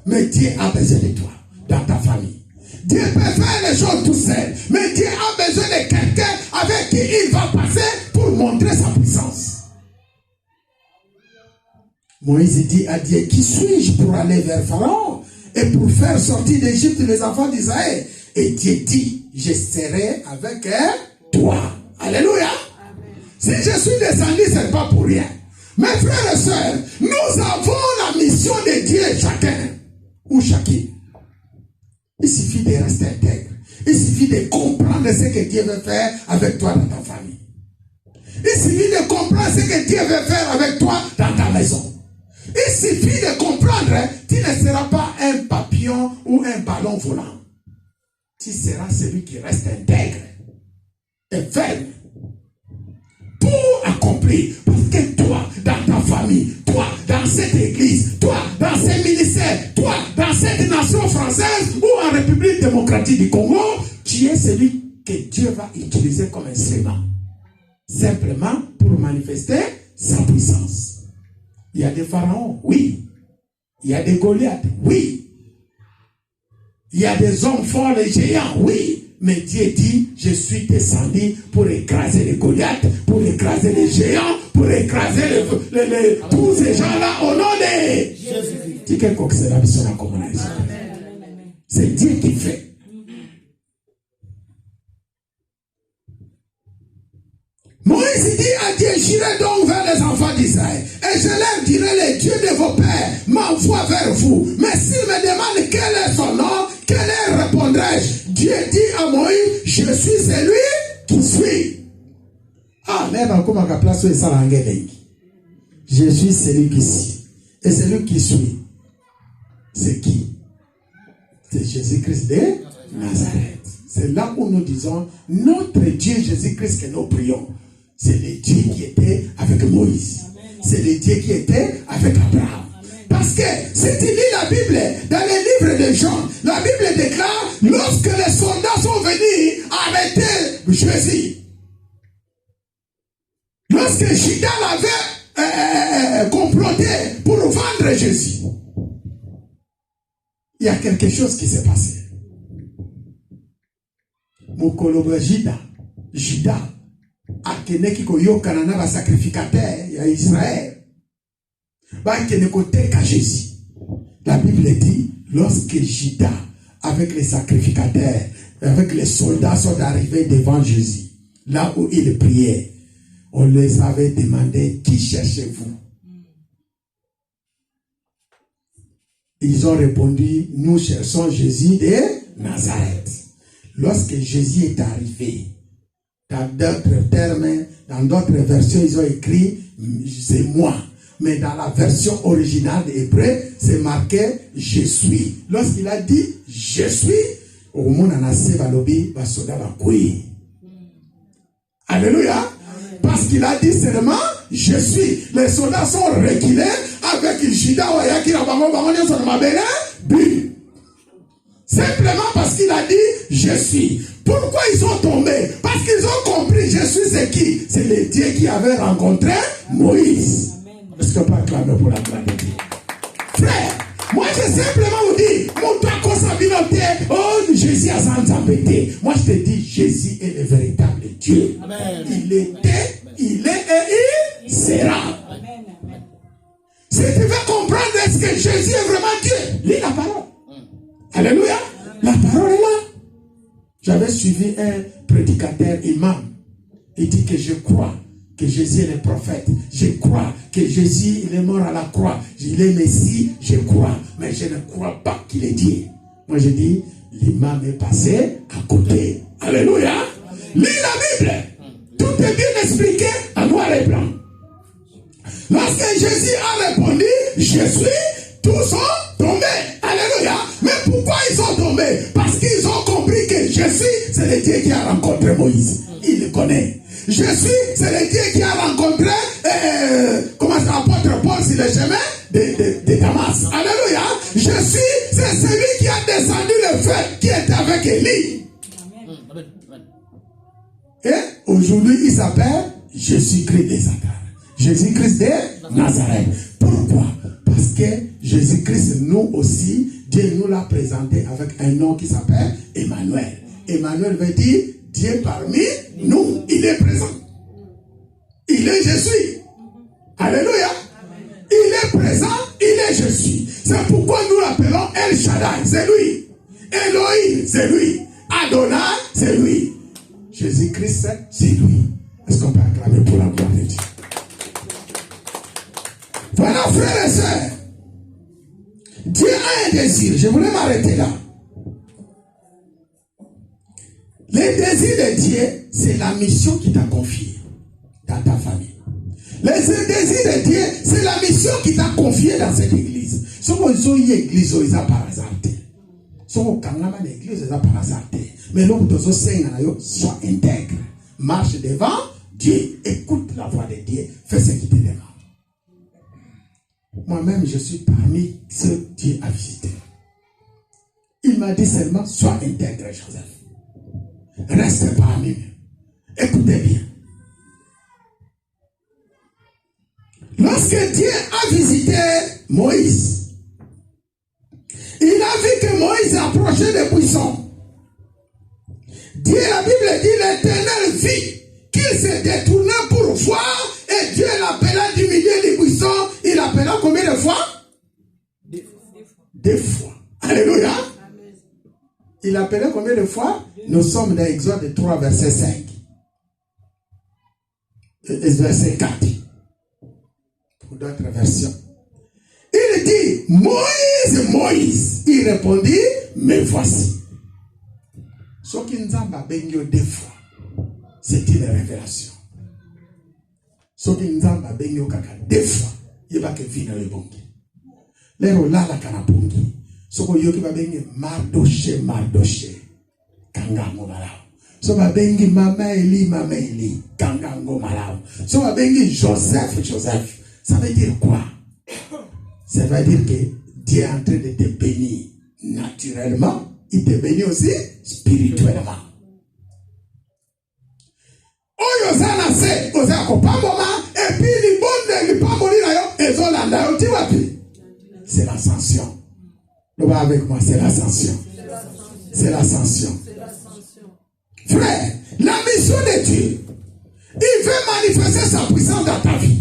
Mais Dieu a besoin de toi, dans ta famille. Dieu peut faire les choses tout seul. Mais Dieu a besoin de quelqu'un avec qui il va passer pour montrer sa puissance. Moïse dit à Dieu, qui suis-je pour aller vers Pharaon et pour faire sortir d'Égypte les enfants d'Israël? Et Dieu dit, je serai avec toi. Alléluia. Amen. Si je suis descendu, ce n'est pas pour rien. Mes frères et sœurs, nous avons la mission de Dieu chacun ou chacune. Il suffit de rester intègre. Il suffit de comprendre ce que Dieu veut faire avec toi dans ta famille. Il suffit de comprendre ce que Dieu veut faire avec toi dans ta maison. Il suffit de comprendre, tu ne seras pas un papillon ou un ballon volant. Tu seras celui qui reste intègre et ferme pour accomplir. Parce que toi, dans ta famille, toi, dans cette église, toi, dans ces ministères, toi, dans cette nation française ou en République démocratique du Congo, tu es celui que Dieu va utiliser comme instrument. Simplement pour manifester sa puissance. Il y a des pharaons, oui. Il y a des Goliaths, oui. Il y a des hommes forts, les géants, oui. Mais Dieu dit, je suis descendu pour écraser les Goliaths, pour écraser les géants, pour écraser tous ces gens-là au nom de Jésus. C'est Dieu qui fait. Moïse dit à Dieu, j'irai donc vers les enfants d'Israël, et je leur dirai, les dieux de vos pères m'envoient vers vous. Mais s'ils me demandent quel est son nom, quel est, répondrai-je? Dieu dit à Moïse, je suis celui qui suis. Ah, mais comme à la place où il s'est je suis celui qui suis. Et celui qui suis, c'est qui? C'est Jésus-Christ de Nazareth. C'est là où nous disons, notre Dieu Jésus-Christ que nous prions. C'est le Dieu qui était avec Moïse. C'est le Dieu qui était avec Abraham. Parce que si tu lis la Bible, dans les livres de Jean, la Bible déclare, lorsque les soldats sont venus arrêter Jésus, lorsque Judas l'avait comploté pour vendre Jésus, il y a quelque chose qui s'est passé. Mokoloba Judas akeneki koyokana na ba sacrificateur ya Israël ba keneko teka Jésus. La Bible dit, lorsque Judas avec les sacrificateurs, avec les soldats sont arrivés devant Jésus, là où il priait, on les avait demandé, qui cherchez-vous? Ils ont répondu, nous cherchons Jésus de Nazareth. Lorsque Jésus est arrivé, dans d'autres termes, dans d'autres versions, ils ont écrit, c'est moi. Mais dans la version originale hébreu, c'est marqué, je suis. Lorsqu'il a dit, je suis, au monde en a balobi, basoda bakoué. Alléluia. Parce qu'il a dit seulement, je suis. Les soldats sont reculés avec Judas Oyaki, simplement parce qu'il a dit, je suis. Pourquoi ils sont tombés? Parce qu'ils ont compris, je suis c'est qui? C'est le Dieu qui avait rencontré Moïse. Est-ce qu'on peut acclamer pour la gloire de Dieu? Frère, moi je simplement vous dis, mon père oh Jésus a s'embêté. Moi je te dis, Jésus est le véritable Dieu. Amen. Il était, il est et il sera. Si tu veux comprendre est-ce que Jésus est vraiment Dieu, lis la parole. Alléluia. La parole est là. J'avais suivi un prédicateur imam. Il dit que je crois que Jésus est le prophète. Je crois que Jésus il est mort à la croix. Il est Messie, je crois. Mais je ne crois pas qu'il est Dieu. Moi je dis, l'imam est passé à côté. Alléluia. Lis la Bible. Tout est bien expliqué en noir et blanc. Lorsque Jésus a répondu, je suis, tous sont tombés. Alléluia. Mais pourquoi ils sont tombés? Parce qu'ils ont compris que je suis, c'est le Dieu qui a rencontré Moïse. Il le connaît. Je suis, c'est le Dieu qui a rencontré comment ça, l'apôtre Paul sur le chemin de Damas. Alléluia. Je suis, c'est celui qui a descendu le feu qui était avec Élie. Et aujourd'hui, il s'appelle Jésus-Christ de Nazareth. Jésus-Christ de Nazareth. Pourquoi? Parce que Jésus-Christ, nous aussi, Dieu nous l'a présenté avec un nom qui s'appelle Emmanuel. Emmanuel veut dire Dieu parmi nous. Il est présent. Il est je suis. Alléluia. Il est présent, il est je suis. C'est pourquoi nous l'appelons El Shaddai, c'est lui. Elohim, c'est lui. Adonai, c'est lui. Jésus-Christ, c'est lui. Est-ce qu'on peut acclamer pour la gloire de Dieu? Voilà, frères et sœurs. Dieu a un désir. Je voulais m'arrêter là. Les désirs de Dieu, c'est la mission qui t'a confiée dans ta famille. Les désirs de Dieu, c'est la mission qui t'a confiée dans cette église. Si vous avez une église, vous avez par hasard. Si vous avez une église, vous avez par hasard. Mais là, vous avez sois intègre. Marche devant Dieu. Écoute la voix de Dieu. Fais ce qu'il te demande. Moi-même, je suis parmi ceux que Dieu a visités. Il m'a dit seulement, sois intègre, Joseph. Reste parmi nous. Écoutez bien. Lorsque Dieu a visité Moïse, il a vu que Moïse approchait des buissons. Dieu, la Bible dit, l'Éternel vit qu'il se détournait pour voir, et Dieu l'appela du milieu des buissons. Il appela combien de fois? 2 fois. Alléluia. Il appelait combien de fois? Nous sommes dans Exode 3, verset 5. Et verset 4. Pour d'autres versions. Il dit, Moïse, Moïse. Il répondit, me voici. Ce qui nous a béni 2 fois, c'est une révélation. Ce qui nous a béni 2 fois, il va que venir le bon. Les rola la canapongi. Ce que yoki va béni Mardoché, Mardoché. Kangango malao. Ce va béni Mama Eli, Kangango malao. Ce va béni Joseph, Joseph. Ça veut dire quoi? Ça veut dire que Dieu est en train de te bénir naturellement. Il te bénit aussi spirituellement. Oyozana se, oza kopamoma, et puis les bonnes, les pas mourir là, et zolanda, tu vois plus. C'est l'ascension. Le bas avec moi, c'est l'ascension. C'est l'ascension. Frère, la mission de Dieu, il veut manifester sa puissance dans ta vie.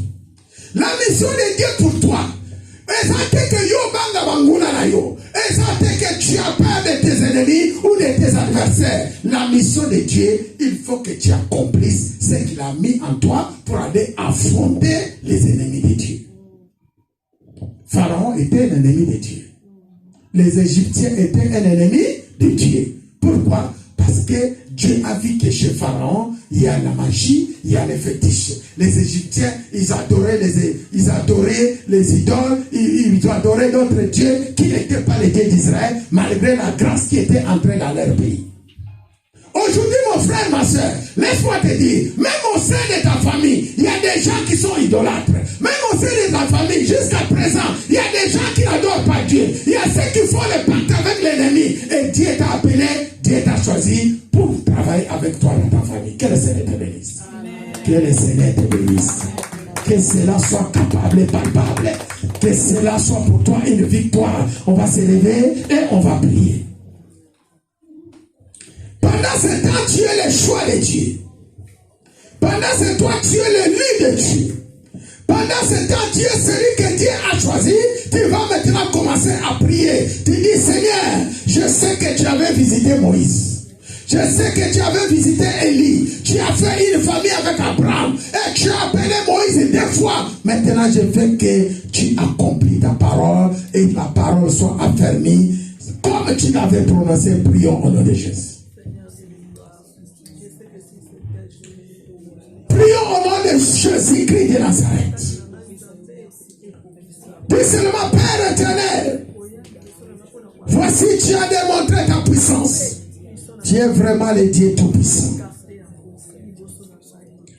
La mission de Dieu pour toi, et ça fait que yo banga banguna na yo. Et ça fait que tu as peur de tes ennemis ou de tes adversaires. La mission de Dieu, il faut que tu accomplisses ce qu'il a mis en toi pour aller affronter les ennemis de Dieu. Pharaon était un ennemi de Dieu. Les Égyptiens étaient un ennemi de Dieu. Pourquoi? Parce que Dieu a vu que chez Pharaon, il y a la magie, il y a les fétiches. Les Égyptiens, ils adoraient les idoles, ils adoraient d'autres dieux qui n'étaient pas les dieux d'Israël, malgré la grâce qui était entrée dans leur pays. Aujourd'hui, mon frère, ma soeur, laisse-moi te dire, même au sein de ta famille, il y a des gens qui sont idolâtres. Même au sein de ta famille, jusqu'à présent, il y a des gens qui n'adorent pas Dieu. Il y a ceux qui font le pacte avec l'ennemi. Et Dieu t'a appelé, Dieu t'a choisi pour travailler avec toi dans ta famille. Que le Seigneur te bénisse. Que le Seigneur te bénisse. Que cela soit capable et palpable. Que cela soit pour toi une victoire. On va se lever et on va prier. Pendant ce temps, tu es le choix de Dieu. Pendant ce temps, tu es le lit de Dieu. Pendant ce temps, tu es celui que Dieu a choisi. Tu vas maintenant commencer à prier. Tu dis, Seigneur, je sais que tu avais visité Moïse. Je sais que tu avais visité Élie. Tu as fait une famille avec Abraham. Et tu as appelé Moïse 2 fois. Maintenant, je veux que tu accomplis ta parole et que la parole soit affermie. Comme tu l'avais prononcé, prions au nom de Jésus. Prions au nom de Jésus-Christ de Nazareth. Dis seulement, Père éternel, voici tu as démontré ta puissance. Tu es vraiment le Dieu tout-puissant.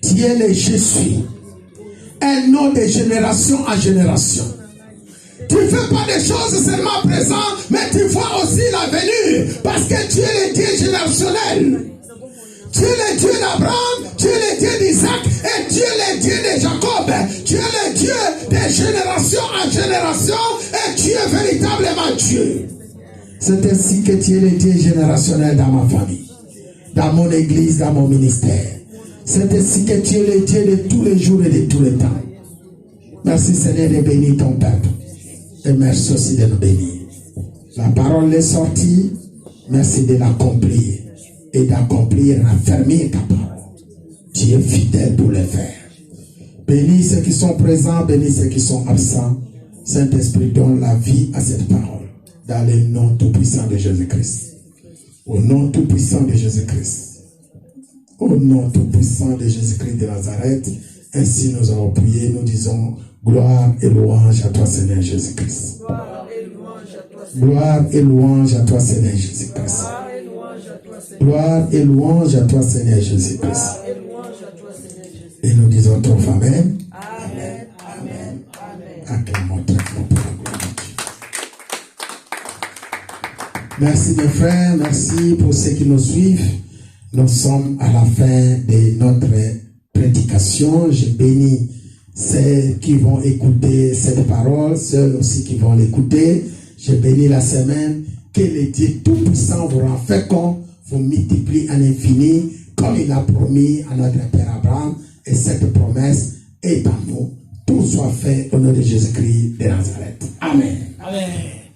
Tu es le je suis. Un nom de génération en génération. Tu ne fais pas des choses seulement présentes, mais tu vois aussi l'avenir. Parce que tu es le Dieu générationnel. Tu es le Dieu d'Abraham, tu es le Dieu d'Isaac, et tu es le Dieu de Jacob. Tu es le Dieu de génération en génération, et tu es véritablement Dieu. C'est ainsi que tu es le Dieu générationnel dans ma famille, dans mon église, dans mon ministère. C'est ainsi que tu es le Dieu de tous les jours et de tous les temps. Merci Seigneur de bénir ton peuple. Et merci aussi de nous bénir. La parole est sortie, merci de l'accomplir. Et d'accomplir, raffermir ta parole. Tu es fidèle pour le faire. Bénis ceux qui sont présents, bénis ceux qui sont absents. Saint-Esprit, donne la vie à cette parole. Dans le nom tout-puissant de Jésus-Christ. Au nom tout-puissant de Jésus-Christ. Au nom tout-puissant de Jésus-Christ de Nazareth, ainsi nous allons prier, nous disons gloire et louange à toi Seigneur Jésus-Christ. Gloire et louange à toi Seigneur Jésus-Christ. Gloire et louange à toi Seigneur Jésus-Christ. Et nous disons ton Amen. Amen. Amen. Acclamons très fort pour la gloire de Dieu. Merci mes frères, merci pour ceux qui nous suivent. Nous sommes à la fin de notre prédication. Je bénis ceux qui vont écouter cette parole, ceux aussi qui vont l'écouter. Je bénis la semaine. Que le Dieu Tout-Puissant vous rend fécond, vous multiplie en infini, comme il a promis à notre Père Abraham. Et cette promesse est en nous. Tout soit fait au nom de Jésus-Christ de Nazareth. Amen. Amen.